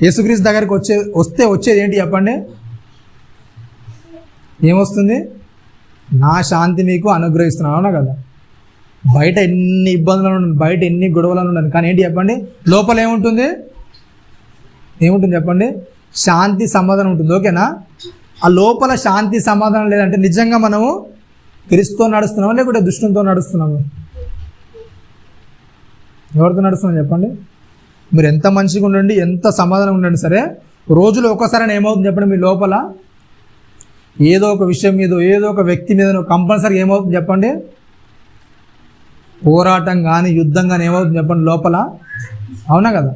యేసుక్రీస్తు దగ్గరికి వచ్చేది ఏంటి చెప్పండి, ఏమొస్తుంది, నా శాంతి మీకు అనుగ్రహిస్తున్నాను. అవునా కదా? బయట ఎన్ని ఇబ్బందులు ఉండండి, బయట ఎన్ని గొడవలు ఉండండి, కానీ ఏంటి చెప్పండి, లోపల ఏముంటుంది? ఏముంటుంది చెప్పండి? శాంతి సమాధానం ఉంటుంది. ఓకేనా? ఆ లోపల శాంతి సమాధానం లేదంటే నిజంగా మనము క్రీస్తుతో నడుస్తున్నామా లేకపోతే దుష్టునితో నడుస్తున్నాము? ఎవరితో నడుస్తున్నాం చెప్పండి? మీరు ఎంత మంచిగా ఉండండి, ఎంత సమాధానం ఉండండి సరే, రోజులో ఒక్కసారి ఏమవుతుంది చెప్పండి, మీ లోపల ఏదో ఒక విషయం మీద, ఏదో ఒక వ్యక్తి మీద కంపల్సరీ ఏమవుతుంది చెప్పండి, పోరాటం కానీ యుద్ధం కానీ ఏమవుతుంది చెప్పండి లోపల. అవునా కదా?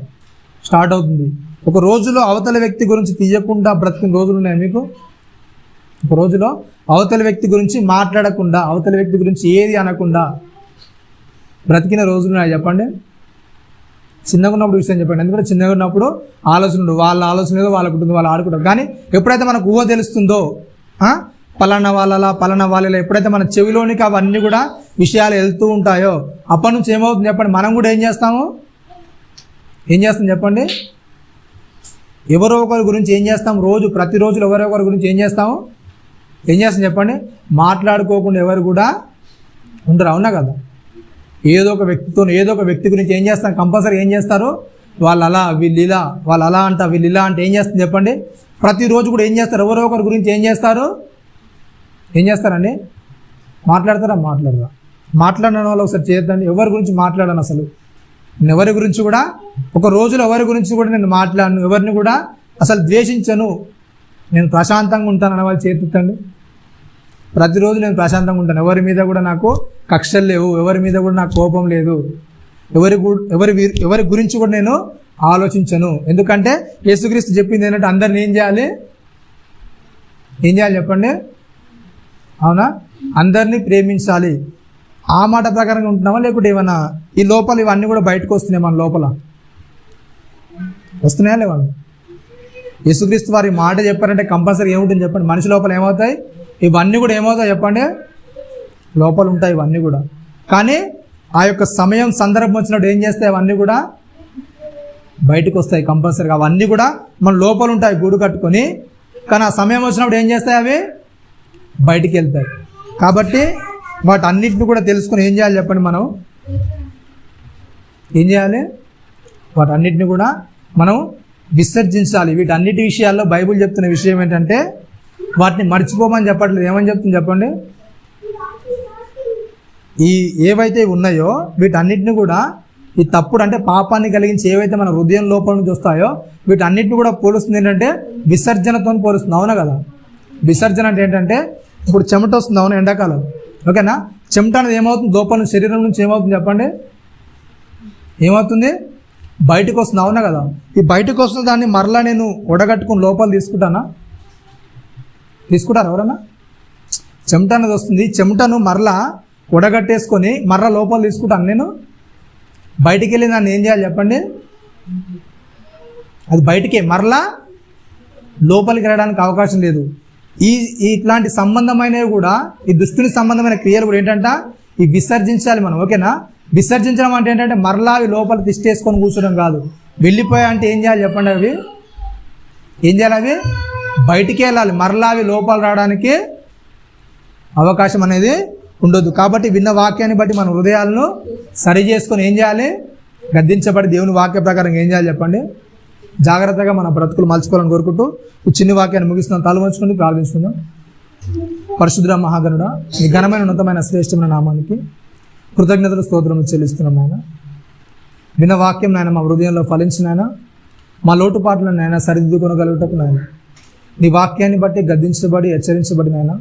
స్టార్ట్ అవుతుంది. ఒక రోజులో అవతల వ్యక్తి గురించి తీయకుండా బ్రతికిన రోజులు ఉన్నాయి మీకు? ఒక రోజులో అవతల వ్యక్తి గురించి మాట్లాడకుండా, అవతల వ్యక్తి గురించి ఏది అనకుండా బ్రతికిన రోజులు ఉన్నాయి చెప్పండి? చిన్నగా ఉన్నప్పుడు విషయం చెప్పండి. ఎందుకంటే చిన్నగా ఉన్నప్పుడు ఆలోచన ఉండదు, వాళ్ళ ఆలోచన ఏదో వాళ్ళకు ఉంటుంది, వాళ్ళు ఆడుకుంటారు. కానీ ఎప్పుడైతే మనకు ఊహ తెలుస్తుందో, పలానా వాళ్ళలా ఎప్పుడైతే మన చెవిలోనికి అవన్నీ కూడా విషయాలు వెళ్తూ ఉంటాయో అప్పటి నుంచి ఏమవుతుంది చెప్పండి, మనం కూడా ఏం చేస్తాం చెప్పండి, ఎవరో ఒకరి గురించి ఏం చేస్తాం, ప్రతిరోజు ఎవరో ఒకరి గురించి ఏం చేస్తాం చెప్పండి, మాట్లాడుకోకుండా ఎవరు కూడా ఉండరు. అవునా కదా? ఏదో ఒక వ్యక్తి గురించి ఏం చేస్తాం, కంపల్సరీ ఏం చేస్తారు, వాళ్ళు అలా వీళ్ళు ఇలా, వాళ్ళు అలా అంట వీళ్ళు ఇలా అంటే ఏం చేస్తుంది చెప్పండి, ప్రతిరోజు కూడా ఏం చేస్తారు, ఎవరో ఒకరి గురించి ఏం చేస్తారండి, మాట్లాడతారా? మాట్లాడడం వల్ల ఒకసారి చేద్దండి. ఎవరి గురించి మాట్లాడను అసలు, నేను ఎవరి గురించి కూడా ఒక రోజులో ఎవరి గురించి కూడా నేను మాట్లాడను, ఎవరిని కూడా అసలు ద్వేషించను, నేను ప్రశాంతంగా ఉంటాను అనే వాళ్ళు చేతించండి. ప్రతిరోజు నేను ప్రశాంతంగా ఉంటాను, ఎవరి మీద కూడా నాకు కక్షలు లేవు, ఎవరి మీద కూడా నాకు కోపం లేదు, ఎవరి గురించి కూడా నేను ఆలోచించను. ఎందుకంటే యేసుక్రీస్తు చెప్పింది ఏంటంటే అందరిని ఏం చేయాలి చెప్పండి? అవునా? అందరినీ ప్రేమించాలి. ఆ మాట ప్రకారంగా ఉంటున్నామా లేకపోతే ఏమన్నా ఈ లోపల ఇవన్నీ కూడా బయటకు వస్తున్నాయి, మన లోపల వస్తున్నాయా లేవండి? యేసుక్రీస్తు వారి మాట చెప్పారంటే కంపల్సరీ ఏముంటుంది చెప్పండి, మనిషి లోపల ఏమవుతాయి, ఇవన్నీ కూడా ఏమవుతాయి చెప్పండి, లోపల ఉంటాయి ఇవన్నీ కూడా. కానీ ఆ యొక్క సమయం సందర్భం వచ్చినప్పుడు ఏం చేస్తాయి, అవన్నీ కూడా బయటకు వస్తాయి కంపల్సరీగా. అవన్నీ కూడా మన లోపల ఉంటాయి గూడు కట్టుకొని, కానీ ఆ సమయం వచ్చినప్పుడు ఏం చేస్తాయి, అవి బయటికి వెళ్తాయి. కాబట్టి వాటన్నిటిని కూడా తెలుసుకొని ఏం చేయాలి చెప్పండి, మనం ఏం చేయాలి, వాటన్నిటిని కూడా మనం విసర్జించాలి. వీటన్నిటి విషయాల్లో బైబిల్ చెప్తున్న విషయం ఏంటంటే వాటిని మర్చిపోమని చెప్పట్లేదు. ఏమని చెప్తుంది చెప్పండి, ఈ ఏవైతే ఉన్నాయో వీటన్నిటిని కూడా, ఈ తప్పుడు అంటే పాపాన్ని కలిగించి ఏవైతే మన హృదయం లోపల నుంచి వస్తాయో వీటన్నిటిని కూడా పోలుస్తుంది ఏంటంటే విసర్జనతో పోలుస్తుంది. అవునా కదా? విసర్జన అంటే ఏంటంటే, ఇప్పుడు చెమట వస్తుంది, అవునా, ఎండాకాలం, ఓకేనా? చెమట అనేది ఏమవుతుంది, లోపల శరీరం నుంచి ఏమవుతుంది చెప్పండి, ఏమవుతుంది, బయటకు వస్తుంది. అవునా కదా? ఈ బయటకు వస్తున్న దాన్ని మరలా నేను ఉడగట్టుకుని లోపల తీసుకుంటారా ఎవరన్నా? చెమట అనేది వస్తుంది, చెమటను మరలా ఉడగట్టేసుకొని మరలా లోపల తీసుకుంటాను నేను. బయటికి వెళ్ళి దాన్ని ఏం చేయాలి చెప్పండి, అది బయటికే మరలా లోపలికి వెళ్ళడానికి అవకాశం లేదు. ఇట్లాంటి సంబంధమైనవి కూడా, ఈ దుష్టుని సంబంధమైన క్రియలు కూడా ఏంటంటే ఈ విసర్జించాలి మనం. ఓకేనా? విసర్జించడం అంటే ఏంటంటే మరలా అవి లోపల తిష్టేసుకొని కూర్చోడం కాదు. వెళ్ళిపోయా అంటే ఏం చేయాలి చెప్పండి, అవి ఏం చేయాలి, అవి బయటికి వెళ్ళాలి. మరలా అవి లోపల రావడానికి అవకాశం అనేది ఉండొద్దు. కాబట్టి విన్న వాక్యాన్ని బట్టి మన హృదయాలను సరి చేసుకొని ఏం చేయాలి, గద్దించబడి దేవుని వాక్య ప్రకారం ఏం చేయాలి చెప్పండి, జాగ్రత్తగా మన బ్రతుకులు మలుచుకోవాలని కోరుకుంటూ ఈ చిన్న వాక్యాన్ని ముగిస్తున్నాం. తల వంచుకొని ప్రార్థించుకుందాం. పరిశుద్ధ మహాగణుడా, ఈ ఘనమైన ఉన్నతమైన శ్రేష్టమైన నామానికి కృతజ్ఞతలు స్తోత్రములు చెల్లిస్తున్నాం నాయన. విన్న వాక్యం నాయన మా హృదయంలో ఫలించినాయన, మా లోటుపాట్లను నాయన సరిదిద్దుకొనగలుగుటకు నాయన, నీ వాక్యాన్ని బట్టి గద్దించబడి హెచ్చరించబడి నాయన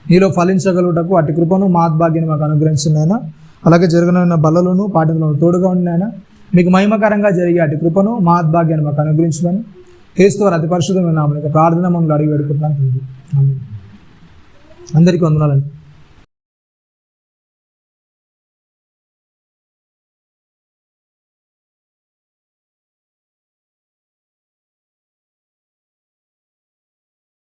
నీలో ఫలించగలుగుటకు అటు కృపను మహద్భాగ్యాన్ని మాకు అనుగ్రహించిన నాయన. అలాగే జరగనున్న బలలోను పాఠంలోను తోడుగా ఉండి నాయన మీకు మహిమకరంగా జరిగే అటు కృపను మహద్భాగ్యాన్ని మాకు అనుగ్రహించమని యేసు వారి అతి పరిశుద్ధమైన నామమున ప్రార్థన మమ్మల్ని అడిగి వేడుకుంటున్నాను. అందరికీ వందనాలండి.